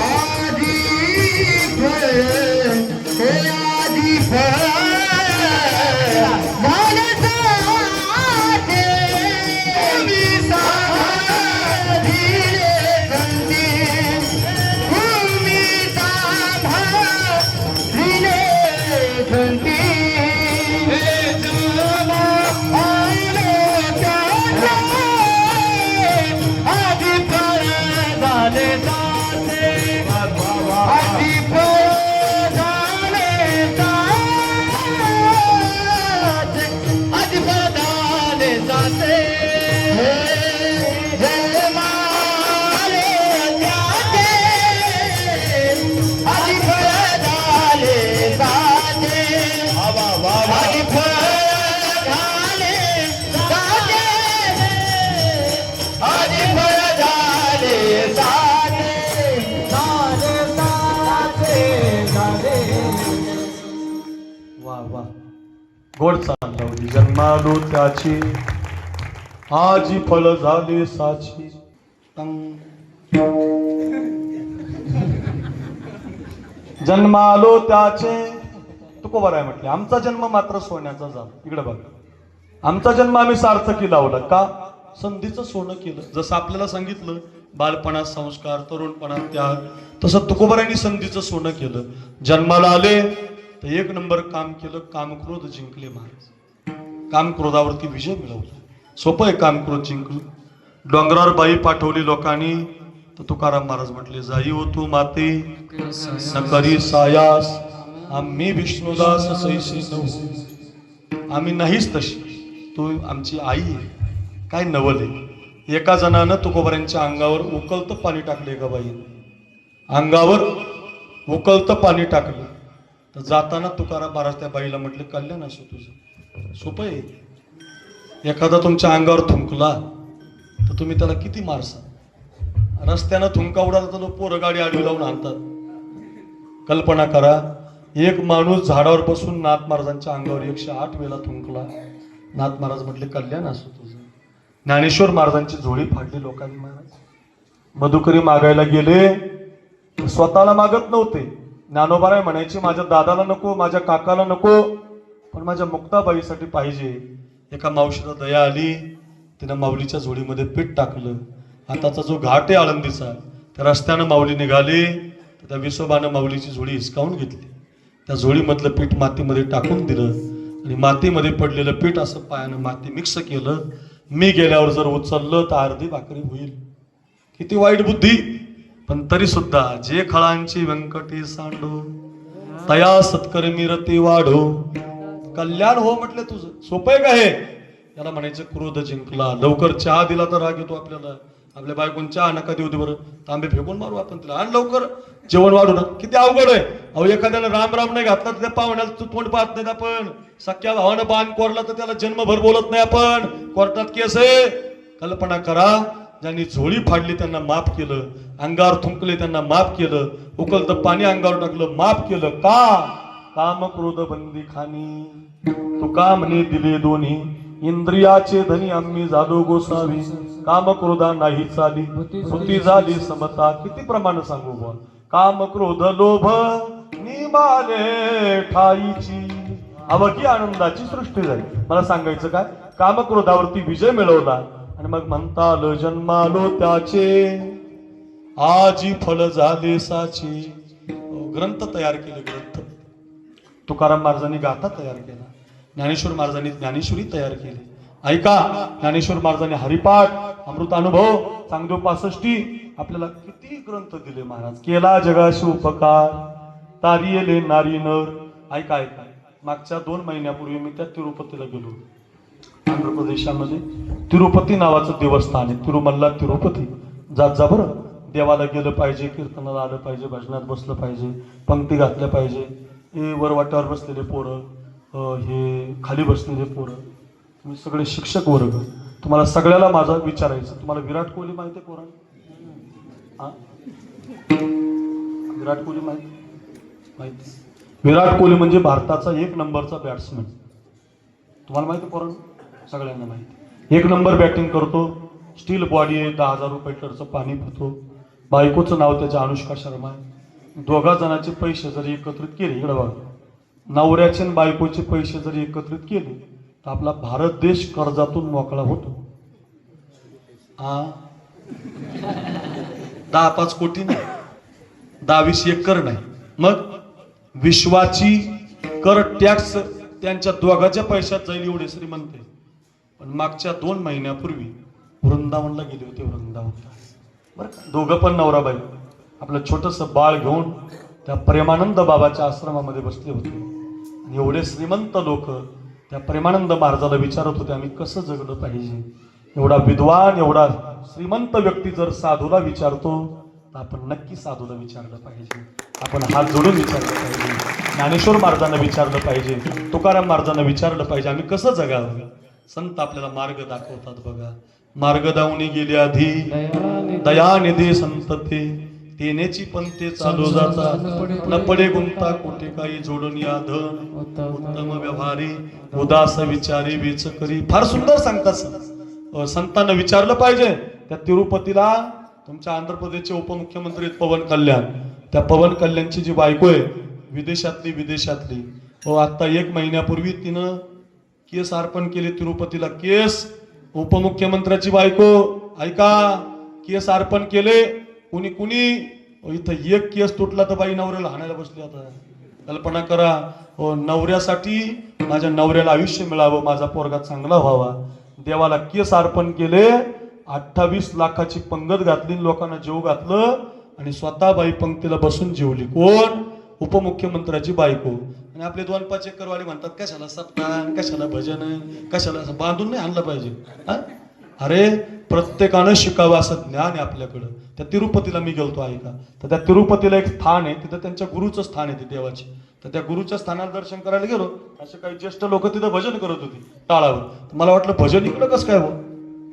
आधी फळ हे आधी फळ झाले साधे तुम्ही साधी संधी, तुम्ही साधा लीने संधी. वा वा, गोड चालला होती. जन्मालो त्याची आजी फळ झाले साची. जन्मालो त्याचे तुकोबार आहे म्हटले. आमचा जन्म मात्र सोन्याचा झाला. इकडे बघा, आमचा जन्म आम्ही सार्थकी लावला. का? संधीचं सोनं केलं. जसं आपल्याला सांगितलं बालपणात संस्कार, तरुणपणात त्याग, तसं तुकोबारांनी संधीचं सोनं केलं. जन्माला आले तर एक नंबर काम केलं. कामक्रोध जिंकले महाराज. कामक्रोधावरती विजय मिळवला. सोपं आहे कामक्रोध जिंकलं. डोंगरावर बाई पाठवली लोकांनी तर तुकाराम महाराज म्हटले जाई हो तू माते न करी सायास, आम्ही विष्णुदास सैसी नऊ. आम्ही नाहीच तशी, तू आमची आई आहे. काय नवले. एका जणानं तुकोबारांच्या अंगावर उकळतं पाणी टाकले. एका बाईने अंगावर उकळतं पाणी टाकलं. तर जाताना तुकाराम महाराज त्या बाईला म्हटले कल्याण असो तुझं. सोपं आहे. एखादा तुमच्या अंगावर थुंकला तर तुम्ही त्याला किती मारसा. रस्त्यानं थुंका उडाला तर पोरं गाडी आडवी लावून आणतात. कल्पना करा, एक माणूस झाडावर बसून नाथ महाराजांच्या अंगावर 108 वेळा थुंकला. नाथ महाराज म्हटले कल्याण असो तुझं. ज्ञानेश्वर महाराजांची झोळी फाडली लोकांनी. महाराज मधुकरी मागायला गेले, स्वतःला मागत नव्हते. ज्ञानोबाराय म्हणायचे माझ्या दादाला नको, माझ्या काकाला नको, पण माझ्या मुक्ताबाईसाठी पाहिजे. एका मावशीला दया आली, तिनं माऊलीच्या झोळीमध्ये पीठ टाकलं. आताचा जो घाट आहे आळंदीचा, त्या रस्त्यानं माऊली निघाली तर त्या विसोबानं माऊलीची झोळी हिसकावून घेतली. त्या झोळीमधलं पीठ मातीमध्ये टाकून दिलं आणि मातीमध्ये पडलेलं पीठ असं पायानं माती मिक्स केलं. मी गेल्यावर जर उचललं तर अर्धी भाकरी होईल. किती वाईट बुद्धी. पण तरी सुद्धा जे खळांची व्यंकटी सांडो तया सत्कर्मी रती वाढो. कल्याण हो म्हटलं तुझं. सोपं आहे का हे? याला म्हणायचं क्रोध जिंकला. लवकर चहा दिला तर राग येतो आपल्याला. आपल्या बायकोन चहा नका देऊ दे बरं, तांबे फेकून मारू आपण तिला. आणि लवकर जेवण वाढू ना. किती अवघड आहे अहो. एखाद्याला राम राम नाही घातला तर त्या पाहुण्याला तोंड पाहत नाही आपण. सख्या भावानं बाण कोरला तर त्याला जन्मभर बोलत नाही आपण. कोर्टात केस आहे. कल्पना करा, ज्यांनी झोळी फाडली त्यांना माफ केलं, अंगावर थुंकले त्यांना माफ केलं, उकलतं पाणी अंगावर टाकलं माफ केलं. का? काम क्रोध बंदी खानी, तुका म्हणे दिले दोन्ही, इंद्रियाचे धनी आम्ही झालो गोसावी, काम क्रोधा नाही चाली, बुद्धी झाली समता. किती प्रमाण सांगू बा. काम क्रोध लोभ निमाले ठाईची, अवघी आनंदाची सृष्टी झाली. मला सांगायचं काय, काम क्रोधावरती विजय मिळवला आणि मग म्हणता आलं जन्मालो त्याचे, आजी फळ झाले साचे. ग्रंथ तयार केले, ग्रंथ. तुकाराम महाराजांनी गाथा तयार केला, ज्ञानेश्वर महाराजांनी ज्ञानेश्वरी तयार केली. ऐका, ज्ञानेश्वर महाराजांनी हरिपाठ, अमृतानुभव, चांगदेव 65 आपल्याला किती ग्रंथ दिले महाराज. केला जगाशी उपकार, तारियले नारी नर. ऐका ऐका, मागच्या 2 महिन्यापूर्वी मी त्या तिरुपतीला गेलो. आंध्र प्रदेशामध्ये तिरुपती नावाचं देवस्थान आहे, तिरुमल्ला तिरुपती. जात जा बरं. देवाला गेलं पाहिजे, कीर्तनाला आलं पाहिजे, भजनात बसलं पाहिजे, पंक्ती घातल्या पाहिजे. हे वरवाट्यावर बसलेले पोरं, हे खाली बसलेले पोरं, तुम्ही सगळे शिक्षक वर्ग, तुम्हाला सगळ्याला माझा विचारायचं, तुम्हाला विराट कोहली माहिती आहे पोरांना? विराट कोहली माहिती? विराट कोहली म्हणजे भारताचा 1 नंबरचा बॅट्समॅन. तुम्हाला माहिती आहे पोरांना? सगळ्यांना माहिती. 1 नंबर बॅटिंग करतो, स्टील बॉडी आहे, 10,000 रुपये लिटरचं पाणी पितो. बायकोचं नाव त्याच्या अनुष्का शर्मा आहे. दोघा जणांचे पैसे जरी एकत्रित केले, इकडे बघा, नवऱ्याचे आणि बायकोचे पैसे जरी एकत्रित केले तर आपला भारत देश कर्जातून मोकळा होतो. 10-5 कोटी नाही, 10-20 एकर नाही. मग विश्वाची कर टॅक्स त्यांच्या दोघांच्या पैशात जाईल एवढे श्रीमंत. पण मागच्या 2 महिन्यापूर्वी वृंदावनला गेले होते. वृंदावनला बरं का, दोघं पण नवरा बायको आपलं छोटंसं बाळ घेऊन त्या प्रेमानंद बाबाच्या आश्रमामध्ये बसले होते. आणि एवढे श्रीमंत लोक त्या प्रेमानंद महाराजाला विचारत होते आम्ही कसं जगलं पाहिजे. एवढा विद्वान, एवढा श्रीमंत व्यक्ती जर साधूला विचारतो तर आपण नक्की साधूला विचारलं पाहिजे. आपण हात जोडून विचारलं पाहिजे. ज्ञानेश्वर महाराजांना विचारलं पाहिजे, तुकाराम महाराजांना विचारलं पाहिजे आम्ही कसं जगावं. संत आपल्याला मार्ग दाखवतात बघा. मार्ग दावणी गेले आधी दयानिधी संत तेनेची पण ते चालू जाता, न पडे गुंता कोठे काही जोडून या धन, उत्तम व्यवहारी उदास विचारी वेच करी. फार सुंदर सांगतात. संतांना विचारलं पाहिजे. त्या तिरुपतीला तुमच्या आंध्र प्रदेशचे उपमुख्यमंत्री पवन कल्याण, त्या पवन कल्याणची जी बायको आहे विदेशातली आता 1 महिन्यापूर्वी तिनं केस अर्पण केले तिरुपतीला. केस, उपमुख्यमंत्र्याची बायको, ऐका, केस अर्पण केले. कुणी इथं 1 केस तुटला तर बाई नवऱ्याला हाणायला बसली. आता कल्पना करा. नवऱ्यासाठी, माझ्या नवऱ्याला आयुष्य मिळावं, माझा पोरगा चांगला व्हावा, देवाला केस अर्पण केले. 28 लाखाची पंगत घातली, लोकांना जेव घातलं आणि स्वतः बाई पंक्तीला बसून जेवली. कोण? उपमुख्यमंत्र्याची बायको. आणि आपले 2-5 एकरवाले म्हणतात कशाला सप्ताह, कशाला भजन, कशाला बांधून नाही आणलं पाहिजे. अरे प्रत्येकानं शिकावं असं ज्ञान आहे आपल्याकडं. त्या तिरुपतीला मी गेलतो ऐका, तर त्या तिरुपतीला एक स्थान आहे, तिथं त्यांच्या गुरुचं स्थान आहे ते देवाचे. तर त्या गुरुच्या स्थानाला दर्शन करायला गेलो. असे काही ज्येष्ठ लोक तिथं भजन करत होती टाळावर. मला वाटलं भजन इकडं कसं काय हो,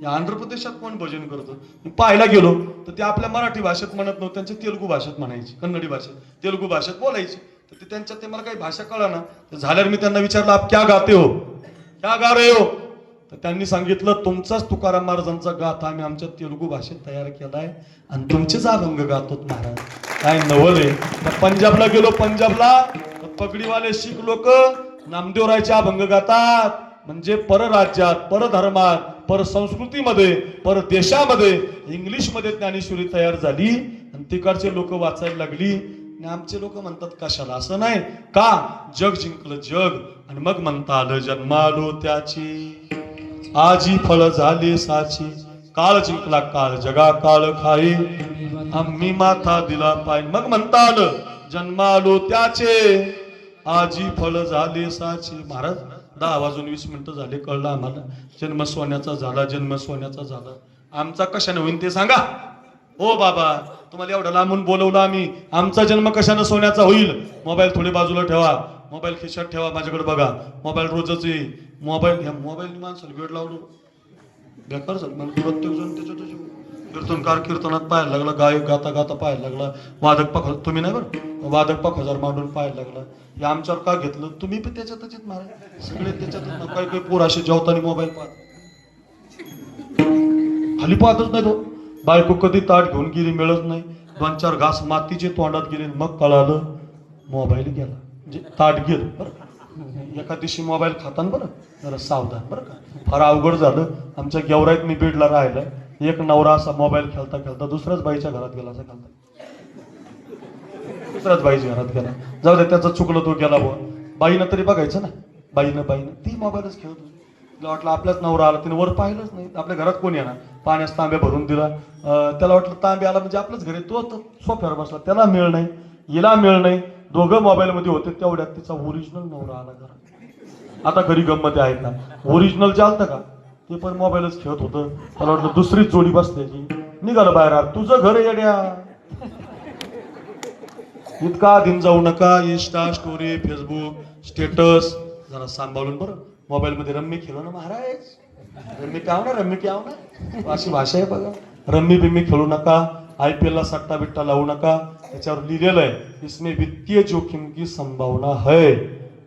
या आंध्र प्रदेशात कोण भजन करतो. मी पाहायला गेलो तर ते आपल्या मराठी भाषेत म्हणत नव्हते, त्यांच्या तेलुगू भाषेत म्हणायची, कन्नडी भाषेत, तेलुगू भाषेत बोलायची. तर ते त्यांच्यात ते मला काही भाषा कळा ना. झाल्यावर मी त्यांना विचारलं आप क्या गाते हो, क्या गा रहे हो. तर त्यांनी सांगितलं तुमचाच तुकाराम महाराजांचा गाथा आम्ही आमच्या तेलुगू भाषेत तयार केलाय आणि तुमचेच अभंग गातो महाराज. काय नवल आहे. तर पंजाबला गेलो, पंजाबला पगडीवाले शीख लोक नामदेवरायचे अभंग गातात. म्हणजे परराज्यात, परधर्मात, परसंस्कृतीमध्ये, परदेशामध्ये इंग्लिशमध्ये ज्ञानेश्वरी तयार झाली आणि तिकडचे लोक वाचायला लागली. आणि आमचे लोक म्हणतात कशाला, असं नाही का, जग जिंकलं जग. आणि मग म्हणता आलं जन्मालो त्याची, आजी फळ झाले साची, काळ जिंकला काळ जगा काळ खाई, आम्ही माथा दिला पाय. मग म्हणता आलं जन्मालो त्याचे, आजी फळ झाले साची. महाराज 10:20 झाले, कळलं आम्हाला जन्म सोन्याचा झाला, जन्म सोन्याचा झाला. आमचा कशाने होईल ते सांगा. हो बाबा, तुम्हाला एवढं लांबून बोलवलं आम्ही, आमचा जन्म कशाने सोन्याचा होईल? मोबाईल थोडी बाजूला ठेवा, मोबाईल खिशात ठेवा, माझ्याकडे बघा. मोबाईल रोजच येईल. मोबाईल माणसाला वेळ लावलं बेकार झालं. म्हणजे प्रत्येक जण त्याच्या कीर्तनकार कीर्तनात पाहायला लागला, गायक गाता गाता पाहायला लागला, वादक पाख तुम्ही नाही बरं, वादक पाखजार मांडून पाहायला लागला. हे आमच्यावर का घेतलं? तुम्ही पण त्याच्यातच मारा, सगळे त्याच्यातच. काही काही पोर असे जेवताना मोबाईल पाहत, खाली पाहतच नाही तो. बायको कधी ताट घेऊन गेली मिळत नाही, 2-4 घास मातीचे तोंडात गेले, मग कळालं मोबाईल गेला. म्हणजे ताट गेलं बरं. एका दिवशी मोबाईल खाताना बरं जरा सावधान बरं का. फार अवघड झालं. आमच्या गेवराईत मी बीडला राहिलाय. एक नवरा असा मोबाईल खेळता खेळता दुसऱ्याच बाईच्या घरात गेला. असा खेळता दुसऱ्याच बाईच्या घरात गेला. जाऊ दे, त्याचं चुकलं, तो गेला बुवा. बाईनं तरी बघायचं ना. बाईनं ती मोबाईलच खेळत होती. तिला वाटलं आपल्याच नवरा आला, तिने वर पाहिलंच नाही. आपल्या घरात कोण येणार? पाण्यास तांब्या भरून दिला. त्याला वाटलं तांब्या आला म्हणजे आपलंच घर आहे. तो सोफ्यावर बसला, त्याला मिळ नाही, हिला मिळ नाही. दोघं मोबाईलमध्ये होते. तेवढ्यात तिचा ओरिजिनल नवरा आला घरात. आता घरी गंमत आहे का? ओरिजिनल चालतं का? ते पण मोबाईलच खेळत होतं. त्याला वाटलं दुसरीच जोडी बसल्याची. निघालं बाहेर, तुझं घर येड्या. इतका दिन जाऊ नका. इंस्टा स्टोरी, फेसबुक स्टेटस जरा सांभाळून बरं. मोबाईल मध्ये रम्मी खेळू ना महाराज, रम्मी काय ना अशी भाषा आहे बघा. रम्मी बिम्मी खेळू नका. IPL ला सट्टा बिट्टा लावू नका. त्याच्यावर लिहिलेलं आहे, इसमें वित्तीय जोखिम की संभावना है.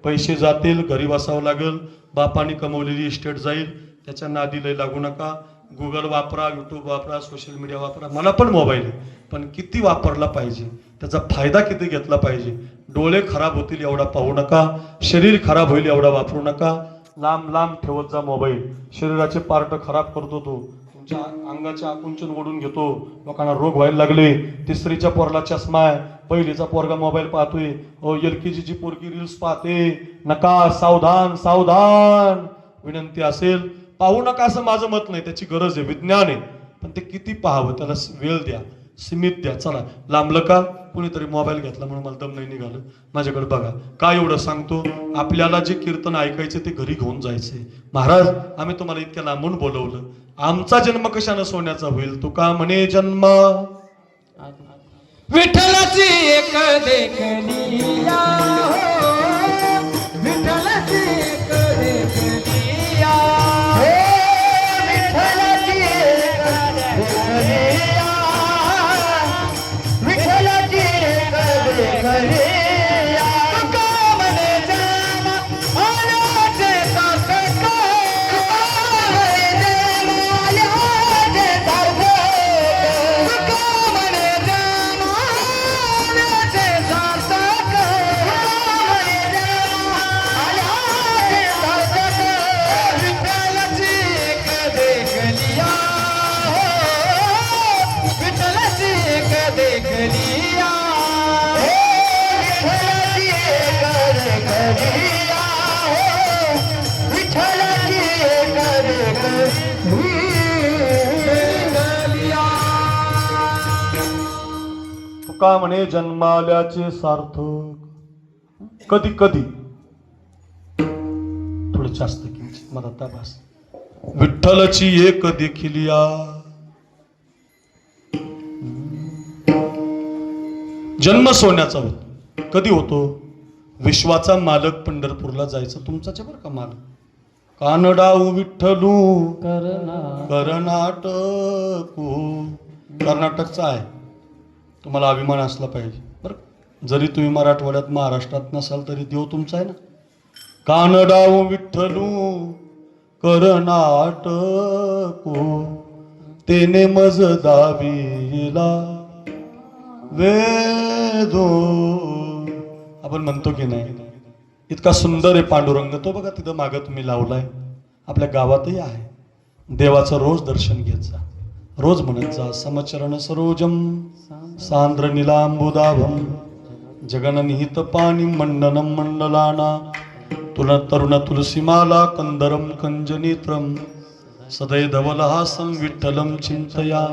पैसे जातील, घरी बसावं लागेल, बापाने कमवलेली इस्टेट जाईल. त्याच्या नादी लय लागू नका. गुगल वापरा, युट्यूब वापरा, सोशल मीडिया वापरा. मला पण मोबाईल आहे, पण किती वापरला पाहिजे, त्याचा फायदा किती घेतला पाहिजे. डोळे खराब होतील एवढा पाहू नका, शरीर खराब होईल एवढा वापरू नका. लांब लांब ठेवत जा मोबाईल. शरीराचे पार्ट खराब करतो तो, तुमच्या अंगाचे आकुंचन ओढून घेतो, लोकांना रोग व्हायला लागले. तिसरीच्या पोरला चष्मा आहे, पहिलीचा पोरगा मोबाईल पाहतोय, LKG ची पोरगी रील्स पाहते. नका, सावधान सावधान. विनंती असेल, पाहू नका असं माझं मत नाही, त्याची गरज आहे, विज्ञान आहे, पण ते किती पाहावं त्याला वेळ द्या, सीमित द्या. चला, लांबलं का? कुणीतरी मोबाईल घेतला म्हणून मला दम नाही निघालं. माझ्याकडे बघा. काय एवढं सांगतो, आपल्याला जे कीर्तन ऐकायचे ते घरी घेऊन जायचे. महाराज, आम्ही तुम्हाला इतक्या लांबून बोलवलं, आमचा जन्म कशानं सोन्याचा होईल? तुका म्हणे जन्म विठ्ठलाची एक देखलिया हो, विठ्ठलाची एक देखलिया हो, विठ्ठलाची एक देखलिया, विठ्ठलाची एक देखलिया. तुका म्हणे जन्म आल्याचे सार्थक, तुका म्हणे जन्म आल्याचे सार्थक, तुका म्हणे जन्म आल्याचे सार्थक, तुका म्हणे जन्म आल्याचे सार्थक. विठ्ठलाची एक देखलिया हो, विठ्ठलाची एक देखलिया हो, विठ्ठलाची एक देखलिया हो, विठ्ठलाची एक देखलिया. तुका म्हणे जन्माल्याचे सार्थक. कधी कधी थोडं जास्त किंचित मला तपास. विठ्ठलाची एक देखिलिया. जन्म सोन्याचा होतो. कधी होतो? विश्वाचा मालक पंढरपूरला जायचं. तुमचाच आहे बरं का मालक. कानडाऊ विठ्ठलू कर्नाटकू. कर्नाटकचा आहे. तुम्हाला अभिमान असला पाहिजे बरं. जरी तुम्ही मराठवाड्यात महाराष्ट्रात नसाल तरी देव तुमचा आहे ना. कानडाऊ विठ्ठलू कर्नाटकू, तेने मज दाविला वेदो. आपण म्हणतो की नाही? इतका सुंदर आहे पांडुरंग. तो बघा तिथं मागं तुम्ही लावलाय. आपल्या गावातही आहे. देवाचं रोज दर्शन घेत जा, रोज म्हणत जा. समचरण सरोजम सांद्र निलांबुदाभम जगननिहित पाणी मंडनम मंडलाना तुला तरुण तुलसीमाला कंदरम कंजनेत्रम सदै धवलहासम विठ्ठलम चिंतया.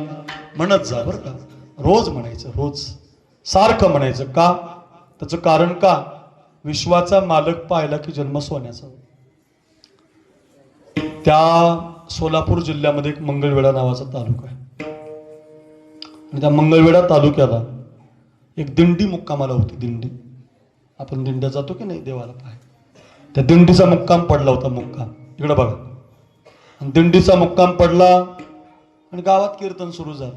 म्हणत जा बरं का. रोज म्हणायचं, रोज सारखं म्हणायचं. का? त्याचं कारण का? विश्वाचा मालक पाहिला की जन्म सोन्याचा. त्या सोलापूर जिल्ह्यामध्ये एक मंगळवेढा नावाचा तालुका आहे आणि त्या मंगळवेढा तालुक्याला एक दिंडी मुक्कामाला होती. दिंडी, आपण दिंड्या जातो की नाही देवाला पाय, त्या दिंडीचा मुक्काम पडला होता. मुक्काम इकडे बघा. आणि दिंडीचा मुक्काम पडला आणि गावात कीर्तन सुरू झालं.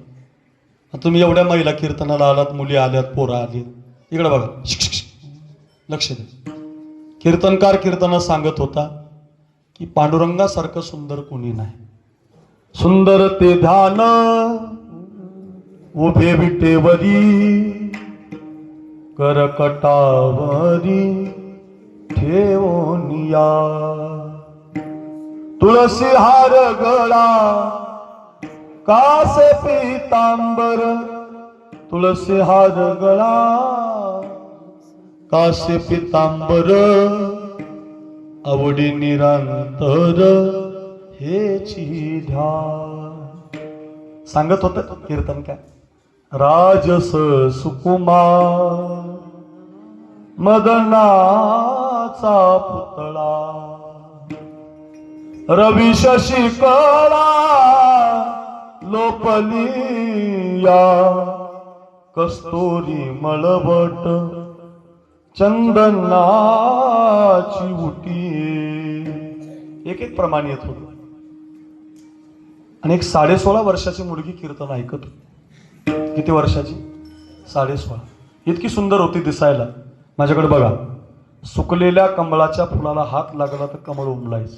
आता तुम्ही एवढ्या महिला कीर्तनाला आलात, मुली आल्यात, पोरं आली. इकडे बघा, लक्ष द्या. कीर्तनकार कीर्तनात सांगत होता की पांडुरंगासारखं सुंदर कोणी नाही. सुंदर ते ध्यान उभे विटेवरी करकटावरी ठेवोनिया. तुळसी हार गळा कासे पीतांबर, तुळसी हार गळा कासे पीतांबर, आवडी निरंतर हेची ध्यान. सांगत होत कीर्तन काय, राजस सुकुमार मदनाचा पुतळा, रवी शशी कळा लोपलिया, कस्तुरी मळवट चंदनाची उटी. एक एक प्रमाण येत होत. आणि एक 16.5 वर्षाची मुलगी कीर्तन ऐकत होती. किती वर्षाची? 16.5. इतकी सुंदर होती दिसायला. माझ्याकडे बघा, सुकलेल्या कमळाच्या फुलाला हात लागला तर कमळ उमलायचं,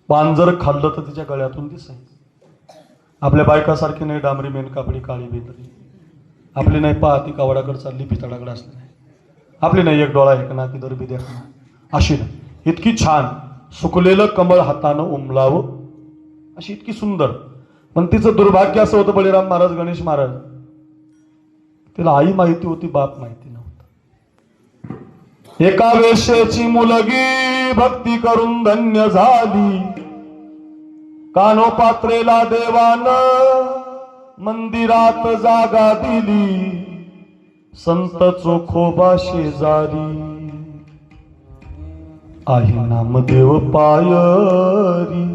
पान जर खाल्लं तर तिच्या गळ्यातून दिसायचं. आपल्या बायकासारखी नाही डांबरी मेनकापडी काळी बेतरी, आपली नाही पाहती कावडाकडे चालली पितळाकडे असली नाही, आपली नाही एक डोळा एक ना की दरबी देखना, अशी नाही. इतकी छान सुकलेलं कमळ हातानं उमलावं अशी इतकी सुंदर. पण तिचं दुर्भाग्य असं होतं, बळीराम महाराज, गणेश महाराज, तिला आई माहिती होती, बाप माहिती नव्हता. एका वेश्येची मुलगी भक्ती करून धन्य झाली, कानोपात्रेला देवानं मंदिरात जागा दिली, संत चोखोबा शेजारी, आहे नामदेव पायरी,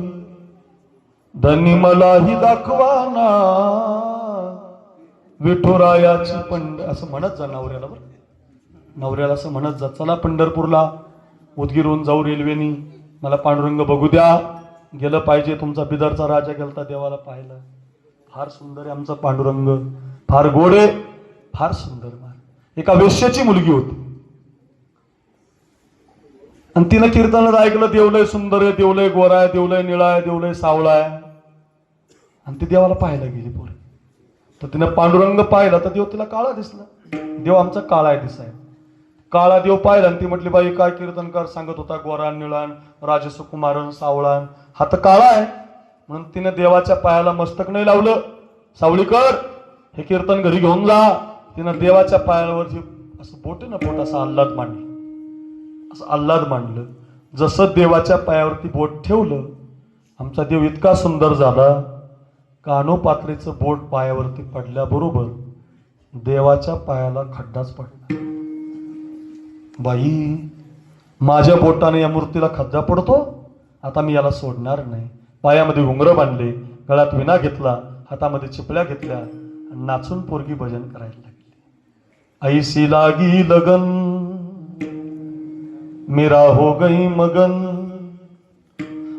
धनी मलाही दाखवाना विठुरायाची असं म्हणत जा नवऱ्याला. बरं, नवऱ्याला असं म्हणत जा, चला पंढरपूरला उदगीरहून जाऊ रेल्वेनी, मला पांडुरंग बघू द्या, गेलं पाहिजे. तुमचा बिदरचा राजा गेलता देवाला पाहायला, फार सुंदर आहे आमचा पांडुरंग, फार गोड आहे, फार सुंदर. एका वेश्याची मुलगी होती आणि तिनं कीर्तनात ऐकलं, देवलय सुंदर आहे, देवलय गोरा आहे, देवलय निळा आहे, देवलय सावळा आहे. आणि ती देवाला पाहायला गेली पोरी. तर तिनं पांडुरंग पाहिला तर देव तिला काळा दिसला. देव आमचा काळा आहे दिसाय. काळा देव पाहिला आणि ती म्हटली, बाई काय कीर्तनकार सांगत होता, गोरान निळान राजसुकुमारन सावळान, हा तर काळा आहे. म्हणून तिने देवाच्या पायाला मस्तक नाही लावलं, सावळीकर हे कीर्तन घरी घेऊन जा. तिनं देवाच्या पायावरची असं बोट ना बोट असं आल्हाद मांडलं, असं आल्हाद मांडलं. जसं देवाच्या पायावरती बोट ठेवलं, आमचा देव इतका सुंदर झाला, कानोपात्रेचं बोट पायावरती पडल्याबरोबर देवाच्या पायाला खड्डाच पडला. बाई, माझ्या बोटाने या मूर्तीला खड्डा पडतो, आता मी याला सोडणार नाही. पायामध्ये घुंगरं बांधले, गळ्यात विना घेतला, हातामध्ये चिपल्या घेतल्या, नाचून पोरगी भजन करायला लागली. ऐसी लागी लगन मेरा हो गई मगन,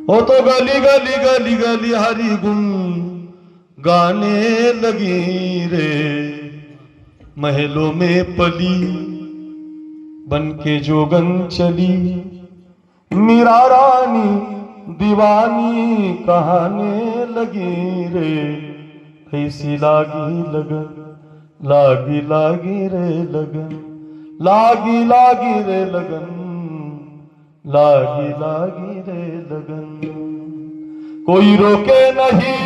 हो तो गली गली गली गली हरी गुन गाने लगी रे, महलों में पली बनके जोगन चली, मीरा रानी दीवानी कहाने लगी रे, ऐसी लागी लगन लागी लागी रे लगन, लागी लागी रे लगन, लागी लागी रे लगन. कोई रोके नहीं,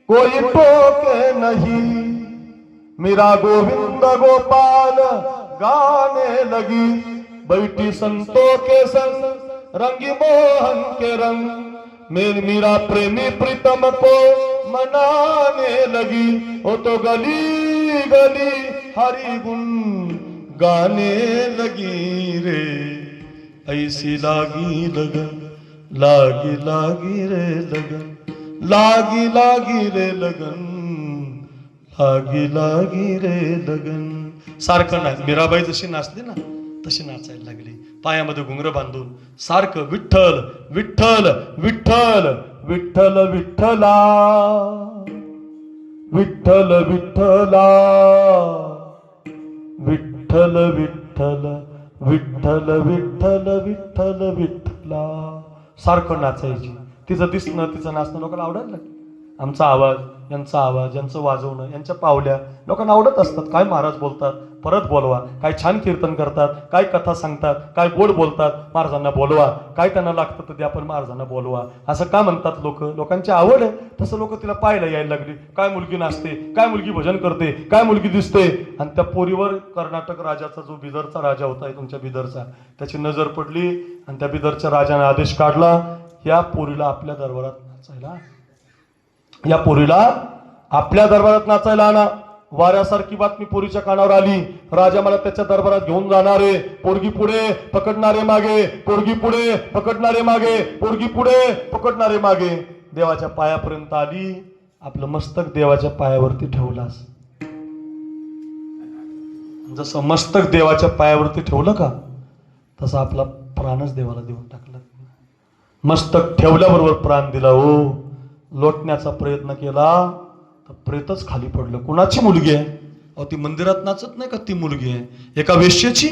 कोई टोके नहीं, मेरा गोविंद गोपाल गाने लगी, बैठी संतों के संग रंगी मोहन के रंग, मेरा प्रेमी प्रीतम को मनाने लगी, वो तो गली गली हरि गुण गाने लगी रे, ऐसी लागी लगन लागी लागी रे लगन, लागी लागी रे लगन, लागी लागी रे लगन. सारखं नाच. मीराबाई जशी नाचली ना तशी नाचायला लागली, पायामध्ये घुंगरं बांधून सारखं विठ्ठल विठ्ठल विठ्ठल विठ्ठल विठ्ठला, विठ्ठल विठ्ठला, विठ्ठल विठ्ठल विठ्ठल विठ्ठल विठ्ठल विठ्ठला. सारखं नाचायची. तिचं दिसणं तिचं नाचणं लोकांना आवडायला लागलं. आमचा आवाज, यांचा आवाज, यांचं वाजवणं, यांच्या पावल्या लोकांना आवडत असतात. काय महाराज बोलतात परत बोलवा, काय छान कीर्तन करतात, काय कथा सांगतात, काय गोड बोलतात, महाराजांना बोलवा, काय त्यांना लागतं तर ते आपण महाराजांना बोलवा, असं का म्हणतात लोक. लोकांची आवड आहे तसं लोक तिला पाहायला यायला लागली. काय मुलगी नाचते, काय मुलगी भजन करते, काय मुलगी दिसते. आणि त्या पोरीवर कर्नाटक राजाचा जो बिदरचा राजा होता तुमच्या बिदरचा, त्याची नजर पडली आणि त्या बिदरच्या राजाने आदेश काढला, या पोरीला आपल्या दरबारात नाचायला, या पोरीला आपल्या दरबारात नाचायला आणा. वाऱ्यासारखी बातमी पोरीच्या कानावर आली. राजा मला त्याच्या दरबारात घेऊन जाणार आहे. पोरगी पुढे पकडणारे मागे, पोरगी पुढे पकडणारे मागे, पोरगी पुढे पकडणारे मागे. देवाच्या पायापर्यंत आली. आपलं मस्तक देवाच्या पायावरती ठेवलास. जसं मस्तक देवाच्या पायावरती ठेवलं का तसं आपला प्राणच देवाला देऊन टाकला. मस्तक ठेवल्याबरोबर प्राण दिला. हो, लोटण्याचा प्रयत्न केला तर प्रेतच खाली पडलं. कुणाची मुलगी आहे? अहो, ती मंदिरात नाचत नाही का? ती मुलगी आहे एका वेश्येची.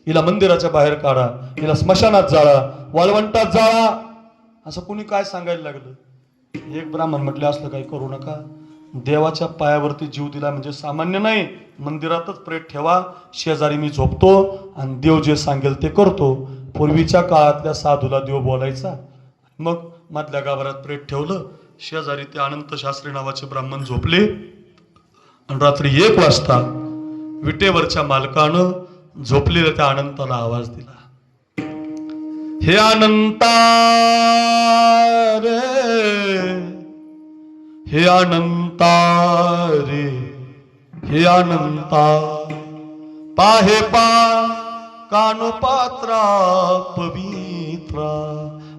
हिला मंदिराच्या बाहेर काढा, हिला स्मशानात जाळा, वाळवंटात जाळा, असं कुणी काय सांगायला लागलं. एक ब्राह्मण म्हटले असलं काही करू नका. देवाच्या पायावरती जीव दिला म्हणजे सामान्य नाही. मंदिरातच प्रेत ठेवा, शेजारी मी झोपतो आणि देव जे सांगेल ते करतो. पूर्वीच्या काळातल्या साधूला देव बोलायचा. मग मधल्या गाभाऱ्यात प्रेत ठेवलं. शेजारी ते अनंत शास्त्री नावाचे ब्राह्मण झोपले आणि रात्री 1 वाजता विटेवरच्या मालकानं झोपलेल्या त्या अनंताला आवाज दिला. हे अनंता रे, हे अनंता रे, हे अनंता, पाहे पा कानोपात्रा पवित्रा.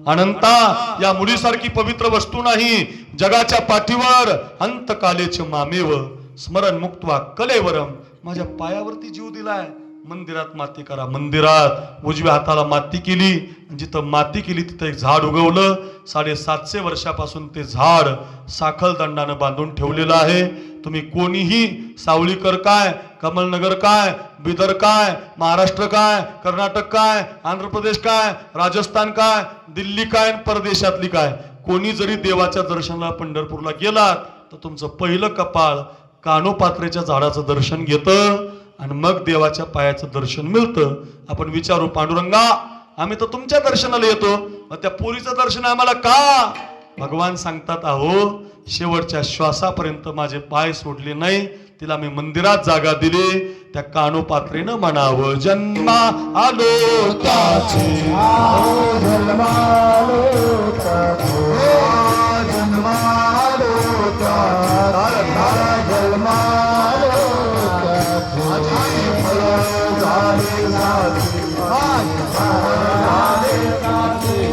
अनंता, या मुलीसारखी पवित्र वस्तू नाही जगाच्या पाठीवर. अंतकालेच मामेव स्मरण मुक्त्वा कलेवरम. माझ्या पायावरती जीव दिलाय. मंदिरात माती करा. मंदिरात उजव्या हाताला माती केली. जिथं माती केली तिथं एक झाड उगवलं. 750 वर्षापासून ते झाड साखळदंडानं बांधून ठेवलेलं आहे. तुम्ही कोणीही, सावळीकर काय, कमलनगर काय, बिदर काय, महाराष्ट्र काय, कर्नाटक काय, आंध्र प्रदेश काय, राजस्थान काय, दिल्ली काय, परदेशातली काय, कोणी जरी देवाच्या दर्शनाला पंढरपूरला गेलात तर तुमचं पहिलं कपाळ कानोपात्रेच्या झाडाचं दर्शन घेतं आणि मग देवाच्या पायाचं दर्शन मिळतं. आपण विचारू, पांडुरंगा आम्ही तर तुमच्या दर्शनाला येतो, मग त्या पोरीचं दर्शन आम्हाला का? भगवान सांगतात, अहो शेवटच्या श्वासापर्यंत माझे पाय सोडले नाही, तिला मी मंदिरात जागा दिली. त्या कानोपात्रेनं म्हणावं, जन्मा आलो त्याचे, जन्मालो त्याचे, जन्मालो त्याचे, जन्मालो त्याचे, फळ झाले साथी, झाले साथी,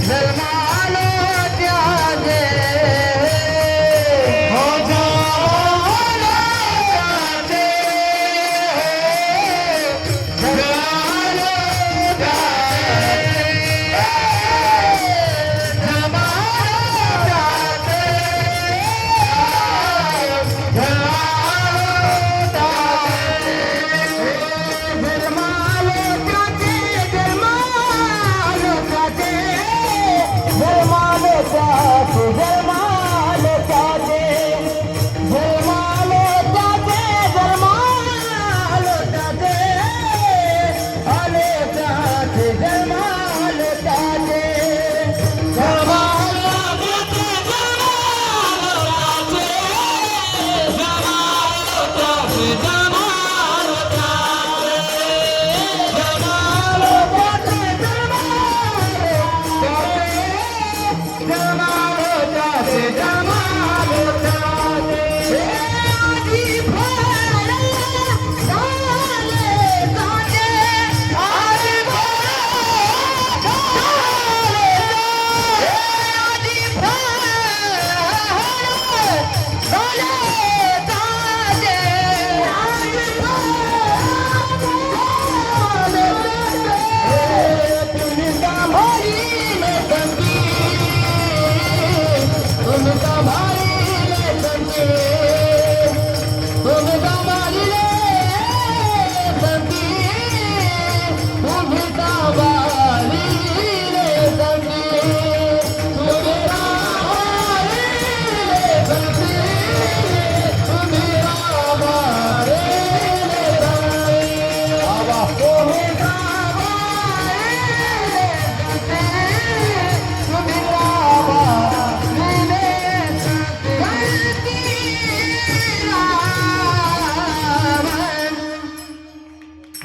जन्मालो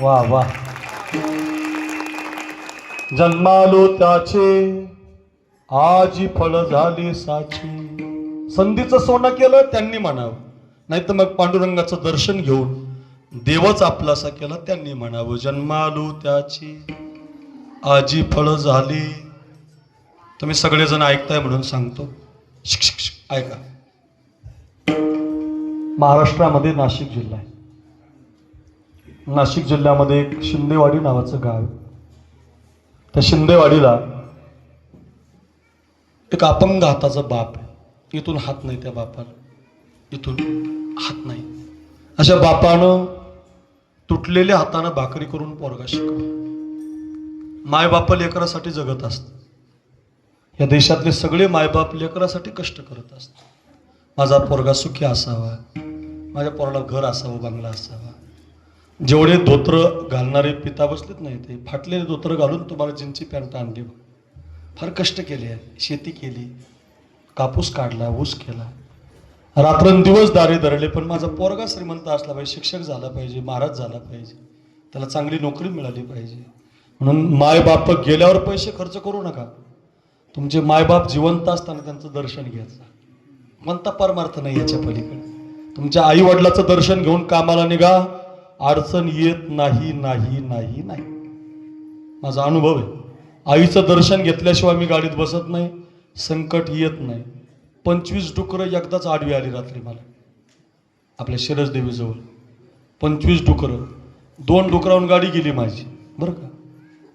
वा वा. जन्मालो त्याचे आजी फळ झाली साची. संधीचं सोनं केलं त्यांनी म्हणावं, नाही तर मग पांडुरंगाचं दर्शन घेऊन देवच आपलासा केला त्यांनी म्हणावं. जन्मालो त्याची आजी फळ झाली. तुम्ही सगळेजण ऐकताय म्हणून सांगतो. शिक शिक शिक ऐका. महाराष्ट्रामध्ये नाशिक जिल्हा आहे. नाशिक जिल्ह्यामध्ये एक शिंदेवाडी नावाचं गाव आहे. त्या शिंदेवाडीला एक अपंग हाताचा बाप आहे. इथून हात नाही त्या बापाला, इथून हात नाही. अशा बापानं तुटलेल्या हातानं भाकरी करून पोरगा शिकवला. मायबाप लेकरासाठी जगत असतात. या देशातले सगळे मायबाप लेकरासाठी कष्ट करत असतात. माझा पोरगा सुखी असावा, माझ्या पोराला घर असावं, बंगला असावा. जेवढे धोत्र घालणारे पिता बसलेत नाही ते फाटलेले धोत्र घालून तुम्हाला जीन्सची पॅन्ट आणली. फार कष्ट केले, शेती केली, कापूस काढला, ऊस केला, रात्रंदिवस दारे धरले. पण माझा पोरगा श्रीमंत असला पाहिजे, शिक्षक झाला पाहिजे, महाराज झाला पाहिजे, त्याला चांगली नोकरी मिळाली पाहिजे. म्हणून मायबाप गेल्यावर पैसे खर्च करू नका. तुमचे मायबाप जिवंत असताना त्यांचं दर्शन घ्यायचं. कोणता परमार्थ नाही याच्या पलीकडे. तुमच्या आई वडिलाचं दर्शन घेऊन कामाला निघा, अडचण येत नाही नाही नाही नाही. माझा अनुभव आहे. आईचं दर्शन घेतल्याशिवाय मी गाडीत बसत नाही, संकट येत नाही. 25 डुकरं एकदाच आडवी आली रात्री मला आपल्या शिरस देवीजवळ. 25 डुकरं, 2 डुकरावून गाडी गेली माझी बरं का.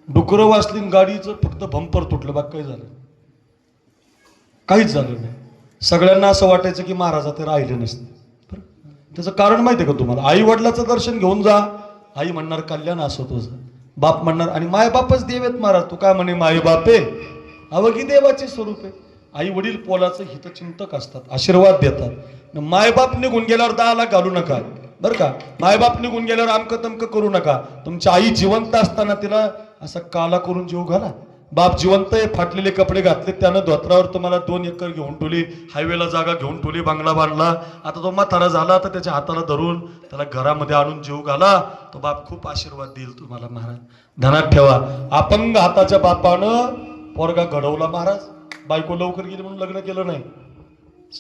डुकरं वाचली, गाडीचं फक्त बंपर तुटलं, बाकी काही झालं काहीच झालं नाही. सगळ्यांना असं वाटायचं की महाराजा ते राहिले नसते. बरं, त्याचं कारण माहिती आहे का तुम्हाला? आई वडिलाचं दर्शन घेऊन जा. आई म्हणणार कल्याण असो तुझं, बाप म्हणणार, आणि मायबापच देवेत महाराज. तू काय म्हणे माय बापे अवघी देवाचे स्वरूप आहे. आई वडील पोलाचं हितचिंतक असतात, आशीर्वाद देतात. मायबाप निघून गेल्यावर 10 लाख घालू नका बरं का. मायबाप निघून गेल्यावर आमकं तमकं करू नका. तुमच्या आई जिवंत असताना तिला असा काला करून जीव घाला. बाप जिवंत आहे, फाटलेले कपडे घातले, त्यानं धोत्रावर तुम्हाला 2 एकर घेऊन ठेवली, हायवेला जागा घेऊन ठेवली, बंगला बांधला. आता तो म्हातारा झाला तर त्याच्या हाताला धरून त्याला घरामध्ये आणून जीव घाला. तो बाप खूप आशीर्वाद देईल तुम्हाला महाराज. ध्यानात ठेवा, अपंग हाताच्या बापानं पोरगा घडवला महाराज. बायको लवकर गेली म्हणून लग्न केलं नाही.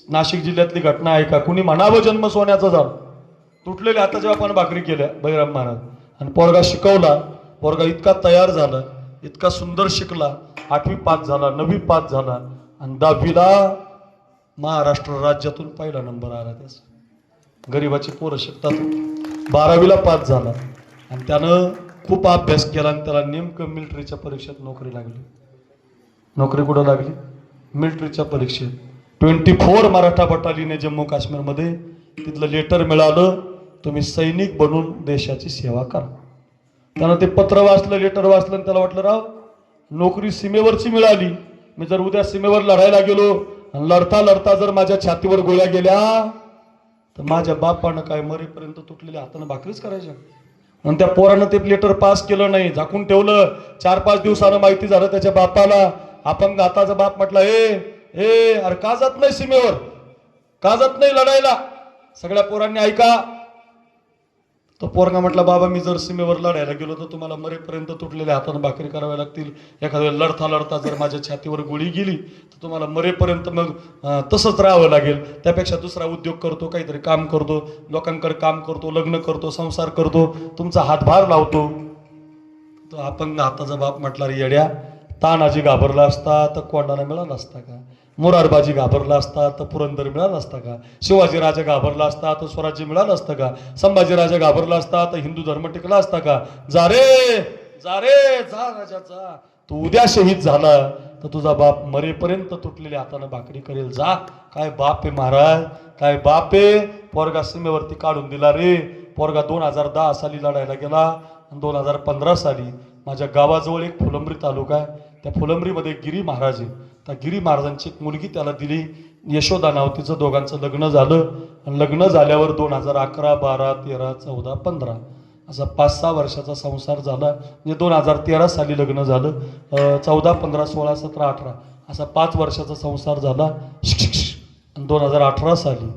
नाशिक जिल्ह्यातली घटना आहे का? कुणी म्हणावं जन्म सोन्याचा झाला. तुटलेल्या हाताच्या बापानं भाकरी केल्या बहिराम महाराज, आणि पोरगा शिकवला. पोरगा इतका तयार झाला, इतका सुंदर शिकला, 8वी पास झाला, 9वी पास झाला, आणि 10वीला महाराष्ट्र राज्यातून पहिला नंबर आला त्याचा. गरीबाची पोरं शिकतात. 12वीला पास झाला, आणि त्यानं खूप अभ्यास केला, आणि त्याला नेमकं मिलिटरीच्या परीक्षेत नोकरी लागली. नोकरी कुठं लागली? मिलिटरीच्या परीक्षेत. 24 मराठा बटालियन जम्मू काश्मीरमध्ये. तिथलं लेटर मिळालं, तुम्ही सैनिक बनून देशाची सेवा करा. त्यानं ते पत्र वाचलं, लेटर वाचलं, आणि त्याला वाटलं राव नोकरी सीमेवरची मिळाली. मी जर उद्या सीमेवर लढायला गेलो आणि लढता लढता जर माझ्या छातीवर गोळ्या गेल्या तर माझ्या बापानं काय मरेपर्यंत तुटलेल्या हातानं भाकरीच करायच्या. आणि त्या पोरानं ते लेटर पास केलं नाही, झाकून ठेवलं. 4-5 दिवसानं माहिती झालं त्याच्या बापाला. अपंग हाताचा बाप म्हटला, ए अरे का जात नाही सीमेवर, का जात नाही लढायला? सगळ्या पोरांनी ऐका. तो पोरगा म्हटला, बाबा मी जर सीमेवर लढायला गेलो तर तुम्हाला मरेपर्यंत तुटलेल्या हातानं भाकरी कराव्या लागतील. एखाद्या वेळेला लढता लढता जर माझ्या छातीवर गोळी गेली तर तुम्हाला मरेपर्यंत मग तसंच राहावं लागेल. त्यापेक्षा दुसरा उद्योग करतो, काहीतरी काम करतो, लोकांकडे काम करतो, लग्न करतो, संसार करतो, तुमचा हातभार लावतो. तो अपंग हाताचा बाप म्हटला, रे येड्या, तानाजी घाबरला असता तर कोंडाणा मिळाला असता का? मोरारबाजी घाबरला असता तर पुरंदर मिळाला असता का? शिवाजी राजा घाबरला असता तर स्वराज्य मिळालं असतं का? संभाजी राजा घाबरला असता तर हिंदू धर्म टिकला असता का? जा रे जा राजा जा. तू उद्या शहीद झाला तर तुझा बाप मरेपर्यंत तुटलेल्या हातानं भाकरी करेल. जा. काय बाप आहे महाराज, काय बाप आहे. पोरगा सीमेवरती काढून दिला रे. पोरगा 2010 साली लढायला गेला, आणि 2015 साली माझ्या गावाजवळ एक फुलंब्री तालुका आहे, त्या फुलंब्रीमध्ये गिरी महाराज आहे. त्या गिरी महाराजांची एक मुलगी त्याला दिली, यशोदा नाव तिचं. दोघांचं लग्न झालं, आणि लग्न झाल्यावर 2011, 12, 13, 14, 15 असा 5-6 वर्षाचा संसार झाला. म्हणजे 2013 साली लग्न झालं, 14, 15, 16, 17, 18 असा 5 वर्षाचा संसार झाला. आणि 2018 साली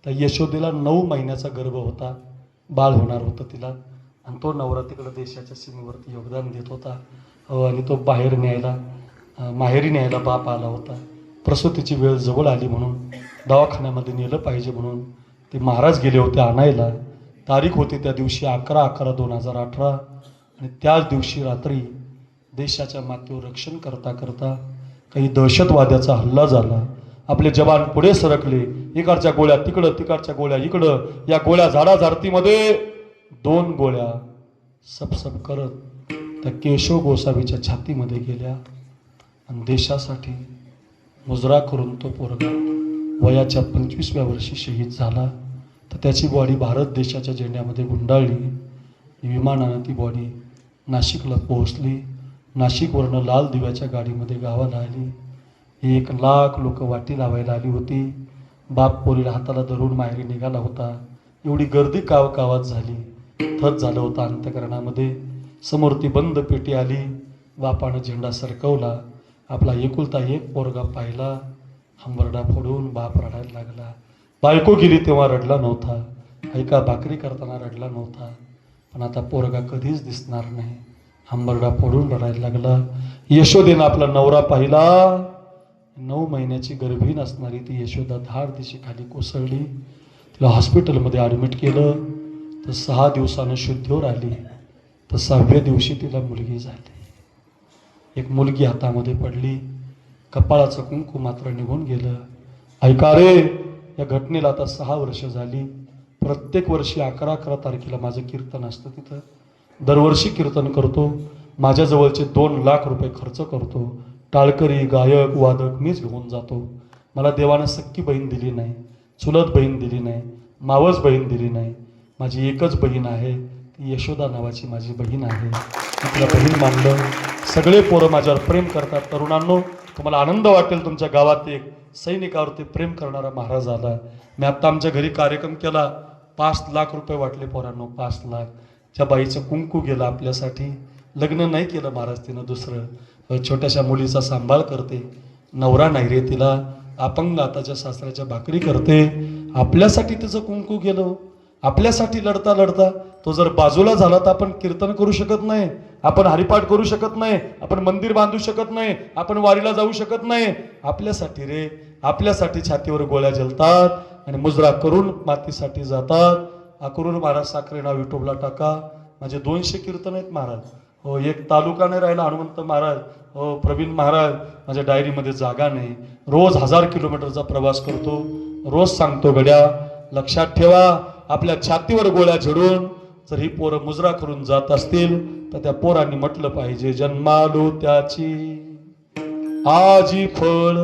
त्या यशोदेला 9 महिन्याचा गर्भ होता, बाळ होणार होतं तिला. आणि तो नवरा तिकडं देशाच्या सीमेवरती योगदान देत होता. आणि तो बाहेर न्यायला माहेरी न्यायला बाप आला होता. प्रसूतीची वेळ जवळ आली म्हणून दवाखान्यामध्ये नेलं पाहिजे म्हणून ते महाराज गेले होते आणायला. तारीख होती त्या दिवशी 11/11/2018 आणि त्याच दिवशी रात्री देशाच्या मातेवर रक्षण करता करता काही दहशतवाद्याचा हल्ला झाला. आपले जवान पुढे सरकले, इकडच्या गोळ्या तिकडं, तिकडच्या गोळ्या इकडं. या गोळ्या झाडाझाडतीमध्ये 2 गोळ्या सपसप करत त्या केशव गोसावीच्या छातीमध्ये गेल्या आणि देशासाठी मुजरा करून तो पोरगा वयाच्या 25व्या वर्षी शहीद झाला. तर त्याची बॉडी भारत देशाच्या झेंड्यामध्ये गुंडाळली. विमानानं ती बॉडी नाशिकला पोहोचली. नाशिकवरनं लाल दिव्याच्या गाडीमध्ये गावाला आली. 1 लाख लोक वाटी लावायला आली होती. बाप पोरीला हाताला धरून माहेरी निघाला होता. एवढी गर्दी गावात झाली. थत झालं होतं अंतकरणामध्ये. समोर ती बंद पेटी आली. बापानं झेंडा सरकवला. आपला एकुलता एक पोरगा पाहिला. हंबरडा फोडून बाप रडायला लागला. बायको गेली तेव्हा रडला नव्हता. ऐका भाकरी करताना रडला नव्हता. पण आता पोरगा कधीच दिसणार नाही. हंबरडा फोडून रडायला लागला. यशोदेनं आपला नवरा पाहिला. 9 महिन्याची गर्भीण असणारी ती यशोदा धाड दिशी खाली कोसळली. तिला हॉस्पिटलमध्ये ॲडमिट केलं. तर 6 दिवसानं शुद्धीवर आली. तर 6व्या दिवशी तिला मुलगी झाली. एक मुलगी हातामध्ये पडली. कपाळाचं कुंकू मात्र निघून गेलं. ऐका रे, या घटनेला आता 6 वर्ष झाली. प्रत्येक वर्षी 11 तारखेला माझं कीर्तन असतं तिथं. दरवर्षी कीर्तन करतो. माझ्याजवळचे 2 लाख रुपये खर्च करतो. टाळकरी, गायक, वादक मीच घेऊन जातो. मला देवानं सख्खी बहीण दिली नाही, चुलत बहीण दिली नाही, मावस बहीण दिली नाही. माझी एकच बहीण आहे, ती यशोदा नावाची माझी बहीण आहे. मी तिला बहीण मानलं. सगळे पोरं माझ्यावर प्रेम करतात. तरुणांनो, तुम्हाला आनंद वाटेल, तुमच्या गावात एक सैनिकावरती प्रेम करणारा महाराज आला. मी आत्ता आमच्या घरी कार्यक्रम केला. 5 लाख रुपये वाटले पोरांनो, 5 लाख. त्या बाईचं कुंकू गेलं आपल्यासाठी. लग्न नाही केलं महाराज तिनं दुसरं. छोट्याशा मुलीचा सांभाळ करते. नवरा नाही रे तिला. अपंग आताच्या सासऱ्याच्या भाकरी करते. आपल्यासाठी तिचं कुंकू गेलं. आपल्यासाठी लढता लढता तो जर बाजूला झाला तर आपण कीर्तन करू शकत नाही, आपण हरिपाठ करू शकत नाही, आपण मंदिर बांधू शकत नाही, आपण वारीला जाऊ शकत नाही. आपल्यासाठी रे, आपल्यासाठी छातीवर गोळ्या जलतात आणि मुजरा करून मातीसाठी जातात. अक्रूर महाराज साखरे नाव युट्यूबला टाका. माझे 200 कीर्तन आहेत महाराज. हो, एक तालुका नाही राहिला. हनुमंत महाराज, हो प्रवीण महाराज, माझ्या डायरीमध्ये जागा नाही. रोज 1000 किलोमीटरचा प्रवास करतो. रोज सांगतो गड्या, लक्षात ठेवा, आपल्या छातीवर गोळ्या झडून जर ही पोरं मुजरा करून जात असतील तर त्या पोरांनी म्हटलं पाहिजे, जन्मालो त्याची आजी फळ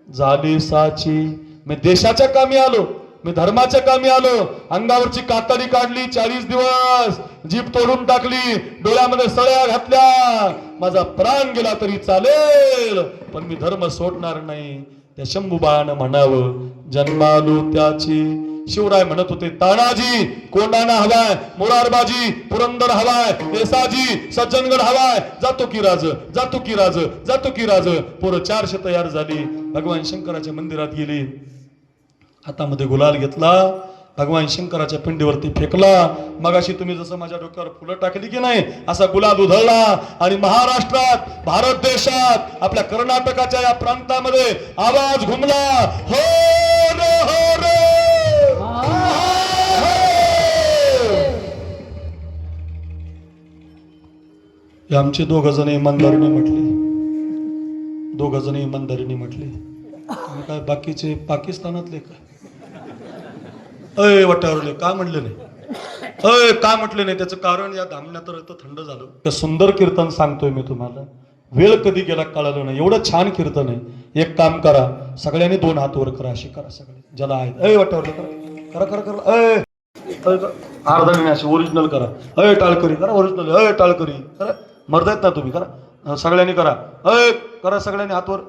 झाली साची. मी देशाच्या कामी आलो, मी धर्माच्या कामी आलो. अंगावरची कातडी काढली, 40 दिवस जीभ तोडून टाकली, डोळ्यामध्ये सळ्या घातल्या. माझा प्राण गेला तरी चालेल, पण मी धर्म सोडणार नाही. त्या शंभूबाळानं म्हणावं, जन्मालो त्याची. शिवराय म्हणत होते, तानाजी कोंडाणा हवाय, मोरारबाजी पुरंदर हवाय, देसाजी सज्जनगड हवाय. जातो की राज, जातो की राज, जातो की राज. पोरं 400 तयार झाली. भगवान शंकराच्या मंदिरात गेली. हातामध्ये गुलाल घेतला, भगवान शंकराच्या पिंडीवरती फेकला. मगाशी तुम्ही जसं माझ्या डोक्यावर फुलं टाकली की नाही, असा गुलाल उधळला आणि महाराष्ट्रात, भारत देशात, आपल्या कर्नाटकाच्या या प्रांतामध्ये आवाज घुमला, हो रे, हो रे. हे आमचे 2 जण इमानदारीने म्हटले, 2 जण इमानदारीने म्हटले. काय बाकीचे पाकिस्तानातले काय अय वाट्यावरले का म्हणले नाही, अय का म्हटले नाही? त्याचं कारण या धामण्यात तर थंड झालं. सुंदर कीर्तन सांगतोय मी तुम्हाला. वेळ कधी गेला कळालं नाही. एवढं छान कीर्तन आहे. एक काम करा, सगळ्यांनी 2 हात वर करा, अशी करा सगळे ज्याला आहेत. अय वाट्यावरले करा, करा करा करा. अय अर्धा अशी ओरिजिनल करा. अय टाळकरी करा, ओरिजिनल. अय टाळकरी करा, मर्द ना तुम्ही, करा सगळ्यांनी करा. अय करा सगळ्यांनी हातवर.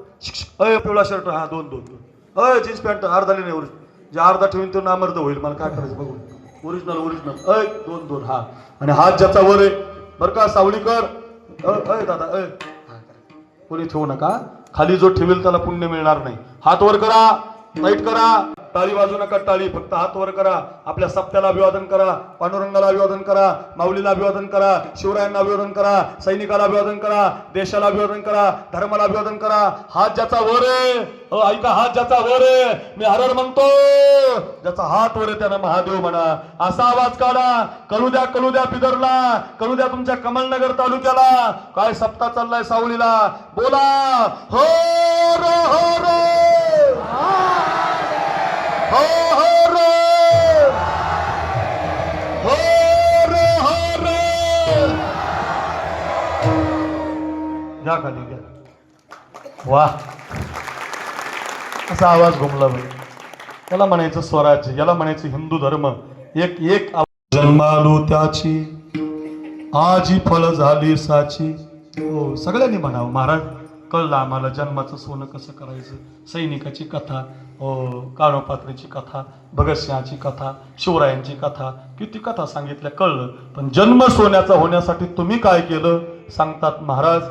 अय पिवळा शर्ट, हा 2. अय जीन्स पॅन्ट अर्धाली नाही, ओरिजिनल. जे अर्धा ठेवीन तो नामर्द होईल. मला काय करायचं बघू. Original original. अय 2 हा. आणि हात ज्याचा वर आहे बरं का, सावळीकर. अय दादा, अय कोणी ठेवू नका. खाली जो ठेवेल त्याला पुण्य मिळणार नाही. हात वर करा, टाईट करा. टाळी वाजू नका, टाळी फक्त हात वर करा. आपल्या सप्त्याला अभिवादन करा, पांडुरंगाला अभिवादन करा, माऊलीला अभिवादन करा, शिवरायांना अभिवादन करा, सैनिकाला अभिवादन करा, देशाला अभिवादन करा, धर्माला अभिवादन करा. हात ज्याचा वर आहे, ऐका, हात ज्याचा वर आहे, मी हरर म्हणतो, ज्याचा हात वर आहे त्यानं महादेव म्हणा. असा आवाज काढा. कळू द्या बिदरला, कळू द्या तुमच्या कमलनगर तालुक्याला. काय सप्ताह चाललाय सावलीला. बोला हो रो हो रो, हो हो रो, हो रो हो रो. घ्या खाली घ्या. वा, असा आवाज घुमला बघ. याला म्हणायचं स्वराज्य, याला म्हणायचं हिंदू धर्म. एक एक जन्मालो त्याची आजी फळ झाली साची. हो, सगळ्यांनी म्हणावं, महाराज कळलं आम्हाला जन्माचं सोनं कसं करायचं. सैनिकाची कथा, काळोपात्रीची कथा, भगतसिंहाची कथा, शिवरायांची कथा, किती कथा सांगितल्या, कळलं. पण जन्म सोन्याचा होण्यासाठी तुम्ही काय केलं सांगतात महाराज.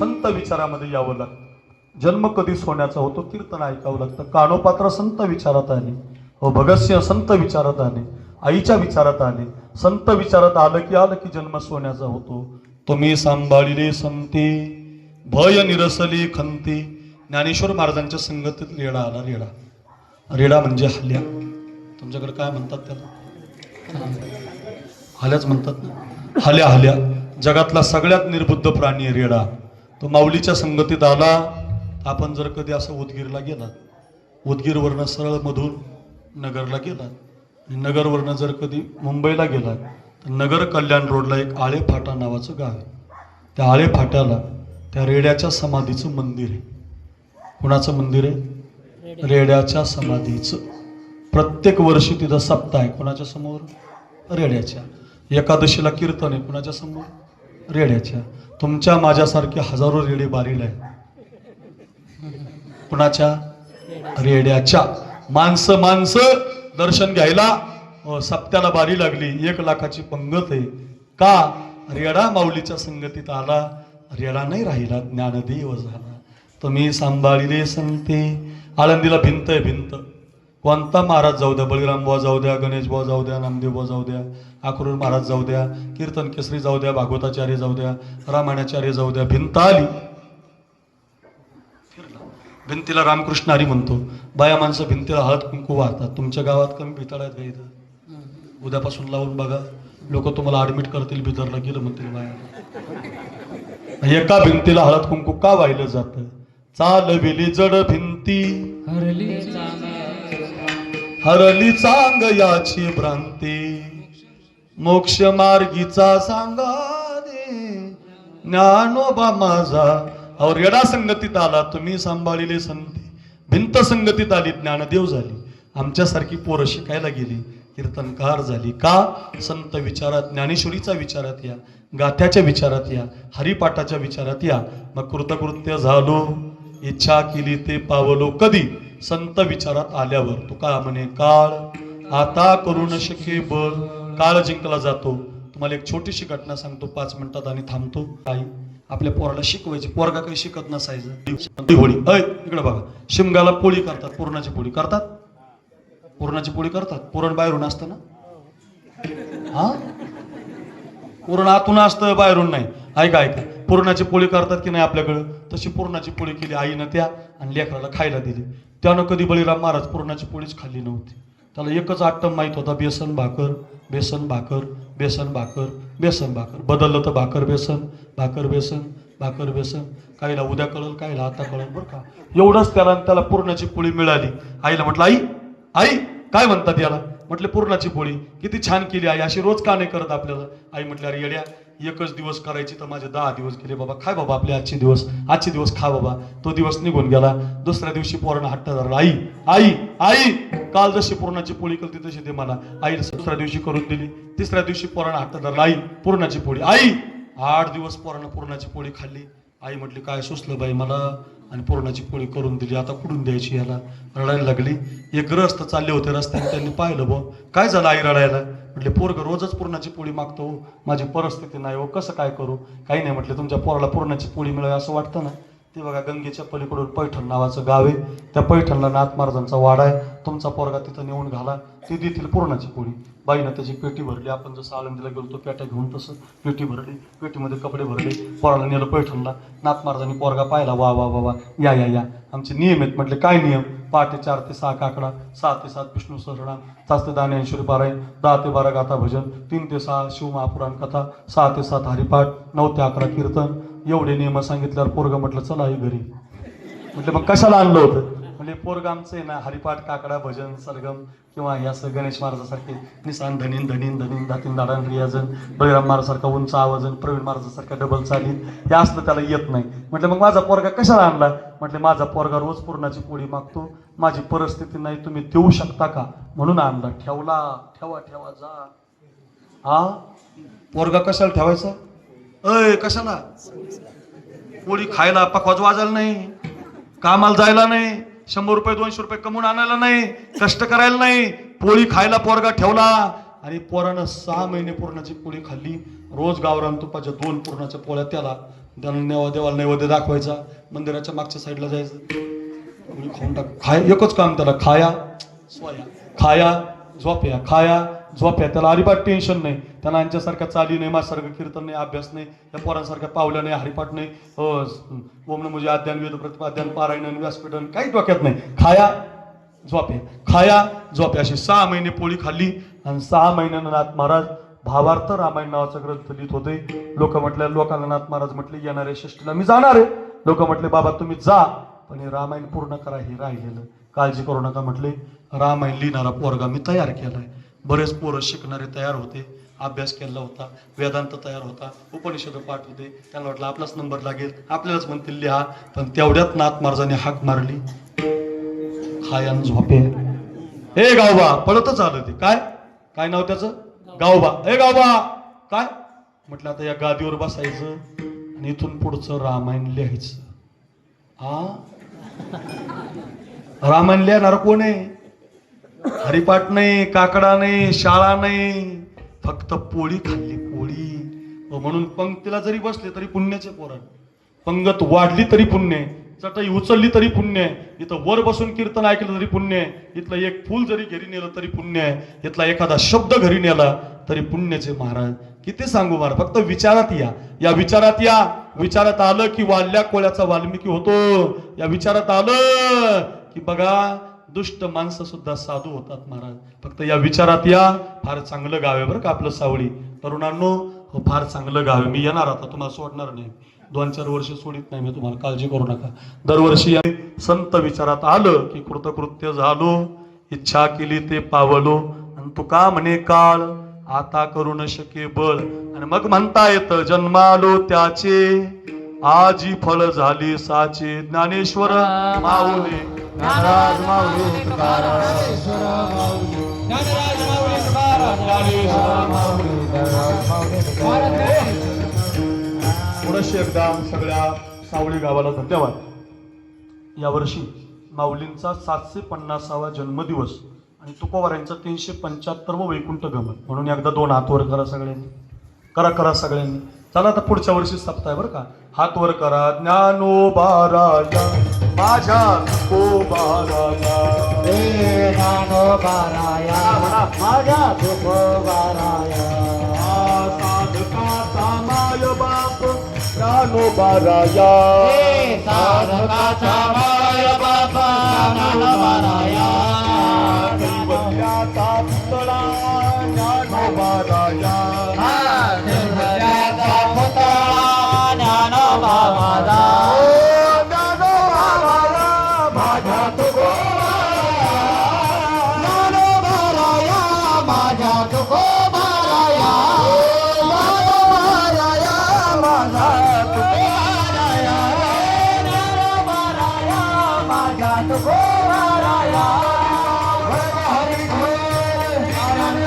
संत विचारामध्ये यावं लागतं. जन्म कधी सोन्याचा होतो कीर्तन ऐकावं लागतं. कानोपात्र संत विचारात आले, हो भगतसिंह संत विचारात आले, आईच्या विचारात आले. संत विचारात आलं की जन्म सोन्याचा होतो. तुम्ही सांभाळिले संती भय निरसली खंती. ज्ञानेश्वर महाराजांच्या संगतीत रेडा आला. रेडा, रेडा म्हणजे हल्या. तुमच्याकडे काय म्हणतात त्याला? हल्याच म्हणतात ना. हल्या, हल्या जगातला सगळ्यात निर्बुद्ध प्राणी आहे रेडा. तो माऊलीच्या संगतीत आला. आपण जर कधी असं उदगीरला गेलात, उदगीरवरनं सरळ मधून नगरला गेलात, आणि नगरवरनं जर कधी मुंबईला गेलात तर नगर कल्याण रोडला एक आळे फाटा नावाचं गाव आहे. त्या आळे फाट्याला त्या रेड्याच्या समाधीचं मंदिर आहे. कुणाचं मंदिर आहे? रेड्याच्या समाधीचं. प्रत्येक वर्षी तिथं सप्ताह आहे. कोणाच्या समोर? रेड्याच्या. एकादशीला कीर्तन आहे. कुणाच्या समोर? रेड्याच्या. तुमच्या माझ्यासारखे हजारो रेडे बारीला आहे. कुणाच्या? रेड्याच्या. माणसं दर्शन घ्यायला सप्त्याला बारी लागली. 1 लाखाची पंगत आहे. का? रेडा माऊलीच्या संगतीत आला. रेडा नाही राहिला, ज्ञानदेव झाला. तुम्ही सांभाळिले संते. आळंदीला भिंत आहे, भिंत. कोणता महाराज जाऊ द्या, बळीराम बुवा जाऊ द्या, गणेश बुवा जाऊ द्या, नामदेव बुवा जाऊ द्या, अक्रूर महाराज जाऊ द्या, कीर्तन केसरी जाऊ द्या, भागवताचार्य जाऊ द्या, रामायणाचार्य जाऊ द्या, भिंत आली. भिंतीला रामकृष्ण हरी म्हणतो. बाया माणसं भिंतीला हळद कुंकू वाहतात. तुमच्या गावात कमी भितळ आहेत का इथं? उद्यापासून लावून बघा, लोक तुम्हाला ऍडमिट करतील. बिदरला गेलं म्हणतील बाया. एका भिंतीला हळद कुंकू का वाहिलं जातं? चालविली जड भिंती हरली चांग याची भ्रांती. मोक्ष मार्गीचा सांगा दे ज्ञानोबा माझा. और रेडा संगतीत आला. तुम्ही सांभाळिले संती. भिंत संगतीत आली, ज्ञानदेव झाली. आमच्यासारखी पोरं शिकायला गेली, कीर्तनकार झाली. का? संत विचारात, ज्ञानेश्वरीचा विचारात या, गाथ्याच्या विचारात या, हरिपाठाच्या विचारात या. मग कृतकृत्य झालो, इच्छा केली ते पावलो. कधी? संत विचारात आल्यावर. तुका म्हणे काळ आता करू न शके बळ. काळ जिंकला जातो. तुम्हाला एक छोटीशी घटना सांगतो 5 मिनिटात आणि थांबतो. आई आपल्या पोराला शिकवायची. पोरगा काही शिकत नसायचं. होळी इकडे बघा, शिमगाला पोळी करतात. पुरणाची पोळी करतात. पुरणाची पोळी करतात. पुरण बाहेरून असतं ना? हा, पुरण आतून असतं, बाहेरून नाही. ऐका पुरणाची पोळी करतात की नाही आपल्याकडं? तशी पुरणाची पोळी केली आईनं त्या, आणि लेकराला खायला दिली. त्यानं कधी बळीराम महाराज पुरणाची पोळीच खाल्ली नव्हती. त्याला एकच आटम माहित होता, बेसन भाकर, बेसन भाकर, बेसन भाकर, बेसन भाकर. बदललं तर भाकर बेसन, भाकर बेसन, भाकर बेसन. काहीला उद्या कळल, काहीला आता कळल बरं का. एवढंच त्याला पुरणाची पोळी मिळाली. आईला म्हटलं, आई काय म्हणतात याला? म्हटले पुरणाची पोळी. किती छान केली आई, अशी रोज का नाही करत आपल्याला? आई म्हटले, अरे येड्या, एकच दिवस करायची तर माझे 10 दिवस गेले बाबा. खाय बाबा आपले आजचे दिवस खा बाबा. तो दिवस निघून गेला. दुसऱ्या दिवशी पोरानं हट्ट धरला. आई काल जशी पुरणाची पोळी करते तशी ते मला. आई दुसऱ्या दिवशी करून दिली. तिसऱ्या दिवशी पोरानं हट्ट धरला. आई पुरणाची पोळी. 8 दिवस पोरानं पुरणाची पोळी खाल्ली. आई म्हटली, काय सुचलं बाई मला, आणि पुरणाची पोळी करून दिली, आता कुठून द्यायची याला? रडायला लागली. एक ग्रहस्थ चालले होते रस्त्याने, त्यांनी पाहिलं बो, काय झालं आई रडायला? म्हटले, पोरग रोजच पुरणाची पोळी मागतो, माझी परिस्थिती नाही हो, कसं काय करू? काही नाही म्हटले, तुमच्या पोराला पुरणाची पोळी मिळावी असं वाटतं ना, ते बघा गंगेच्या पलीकडून पैठण नावाचं गाव आहे. त्या पैठणला नाथ महाराजांचा वाडा आहे. तुमचा पोरगा तिथं नेऊन घाला, ती देतील पुरणाची पोळी. बाईनं त्याची पेटी भरली. आपण जसं आळंदीला गेलो तो पेट्या घेऊन तसं पेटी भरली. पेटीमध्ये कपडे भरले. पोराला नेलं पैठणला. नाथ महाराजांनी पोरगा पाहिला. वा वा वा वा, या आमचे नियम आहेत. म्हटले, काय नियम? पहाटे 4 ते 6 काकडा, 6 ते 7 विष्णू सहस्रनाम, 5 ते 10 ज्ञानेश्वरी पारायण, 10 ते 12 गाथा भजन, 3 ते 6 शिवमहापुराण कथा, 6 ते 7 हरिपाठ, 9 ते 11 कीर्तन. एवढे नियम सांगितल्यावर पोरगा म्हटलं, चला आई घरी. म्हटलं, मग कशाला आणलं होतं? म्हणजे पोरगा आमचं आहे ना, हरिपाठ, काकडा, भजन, सरगम किंवा हे असं गणेश महाराजासारखे निसान धनीन धनीन धनीन दातीन दाडान रियाजन, बळीराम महाराजासारखा उंच आवाजन, प्रवीण महाराजासारखा डबल चालीन, हे असलं त्याला येत नाही. म्हटलं, मग माझा पोरगा कशाला आणला? म्हटले, माझा पोरगा रोज पुरणाची पोळी मागतो, माझी परिस्थिती नाही, तुम्ही देऊ शकता का म्हणून आणला. ठेवा जा. हा, पोरगा कशाला ठेवायचा? कशाला? पोळी खायला, पकवाज वाजायला नाही, कामाला जायला नाही, 100 रुपये 200 रुपये कमवून आणायला नाही, कष्ट करायला नाही, पोळी खायला पोरगा ठेवला. आणि पोरानं 6 महिने पुरणाची पोळी खाल्ली. रोज गावरान तुपाच्या 2 पुरणाच्या पोळ्या त्याला त्यांना देवाला नैवेद्य दाखवायचा, मंदिराच्या मागच्या साईडला जायचं, कोणी खाऊन टाक, एकच काम त्याला, खाया सोया, खाया झोप्या, खाया झोप्या. त्याला हरिपाठ टेन्शन नाही, त्यांना यांच्यासारख्या चाली नाही, माझ्यासारखं कीर्तन नाही, अभ्यास नाही, या पोरांसारख्या पावल्या नाही, हरिपाठ नाही, ओम नमो अध्ययन, वेद प्रतिपाद्यान, पारायण, व्यासपीठन, काही डोक्यात नाही. खाया झोप्या, खाया झोप्या, अशी 6 महिने पोळी खाल्ली. आणि 6 महिन्यानं नाथ महाराज भावार्थ रामायण नावाचा ग्रंथ लिहित होते. लोकांना नाथ महाराज म्हटले येणाऱ्या षष्टीला मी जाणार आहे. लोक म्हटले बाबा तुम्ही जा, पण हे रामायण पूर्ण करा, हे राहिलेलं काळजी करू नका. म्हटले रामायण लिहिणारा पोरगा मी तयार केलाय. बरेच पोरं शिकणारे तयार होते, अभ्यास केला होता, वेदांत तयार होता, उपनिषद पाठ होते. त्यांना वाटलं आपलाच नंबर लागेल, आपल्यालाच म्हणतील लिहा. पण तेवढ्यात नाथ महाराजांनी हाक मारली, खायान झोपे. हे गावबा, पळतच आलं ते. काय नाव त्याचं? गावबा. हे गावबा काय म्हटलं, आता या गादीवर बसायचं आणि इथून पुढचं रामायण लिहायचं. रामायण लिहिणार कोण आहे? हरिपाठ नाही, काकडा नाही, शाळा नाही, फक्त पोळी खाल्ली, पोळी. म्हणून पंक्तीला जरी बसले तरी पुण्याचे पोरण, पंगत वाढली तरी पुण्य आहे, चटई उचलली तरी पुण्य आहे, इथं वर बसून कीर्तन ऐकलं तरी पुण्य आहे, इथलं एक फूल जरी घरी नेलं तरी पुण्य आहे, इथला एखादा शब्द घरी नेला तरी पुण्याचे महाराज. किती सांगू महाराज, फक्त विचारात या विचारात या. विचारात आलं की वाल्या कोळ्याचा वाल्मिकी होतो. या विचारात आलं की बघा दुष्ट माणसं सुद्धा साधू होतात महाराज. फक्त या विचारात या. फार चांगलं गाव आहे बरं का आपलं सावळी. तरुणांनो हो, फार चांगलं गाव आहे. मी येणार आता, तुम्हाला सोडणार नाही. 2-4 वर्ष सोडित नाही मी तुम्हाला, काळजी करू नका. दरवर्षी संत विचारात आलं की कृतकृत्य झालो, इच्छा केली ते पावलो, आणि तुका म्हणे काळ आता करू न शके बळ. आणि मग म्हणता येतं जन्मालो त्याचे, आजी फळ झाली साचे. ज्ञानेश्वर माऊली, ज्ञानराज माऊली तुकाराम, ज्ञानेश्वर माऊली, ज्ञानराज माऊली तुकाराम, ज्ञानेश्वर माऊली, ज्ञानराज माऊली तुकाराम. पुनश्च एकदा सगळ्या सावळी गावाला धन्यवाद. यावर्षी माऊलींचा 750वा जन्मदिवस आणि तुकोबारायांचा 375वं वैकुंठ गमन. म्हणून एकदा 2 हात वर करा सगळ्यांनी, करा सगळ्यांनी. चला आता पुढच्या वर्षी सप्ताह बरं का. हात वर करा. ज्ञानोबाराया माझ्या तुकोबाराया, हे ज्ञानोबाराया माझ्या तुकोबाराया, साधकाचा माय बाप ज्ञानोबाराया, हे साधकाचा माय बाबा ज्ञानोबाराया, कैवल्याचा पुतळा ज्ञानोबाराया, निर्मल्याचा पुतळा ज्ञानोबा माझा, ज्ञानोबाराया माझ्या तुकोबाराया, ज्ञानोबाराया माझ्या तुकोबाराया, ज्ञानोबाराया माझा तुकोबाराया, ज्ञानोबाराया माझ्या तुकोबाराया. हरी बोल, तुकाराम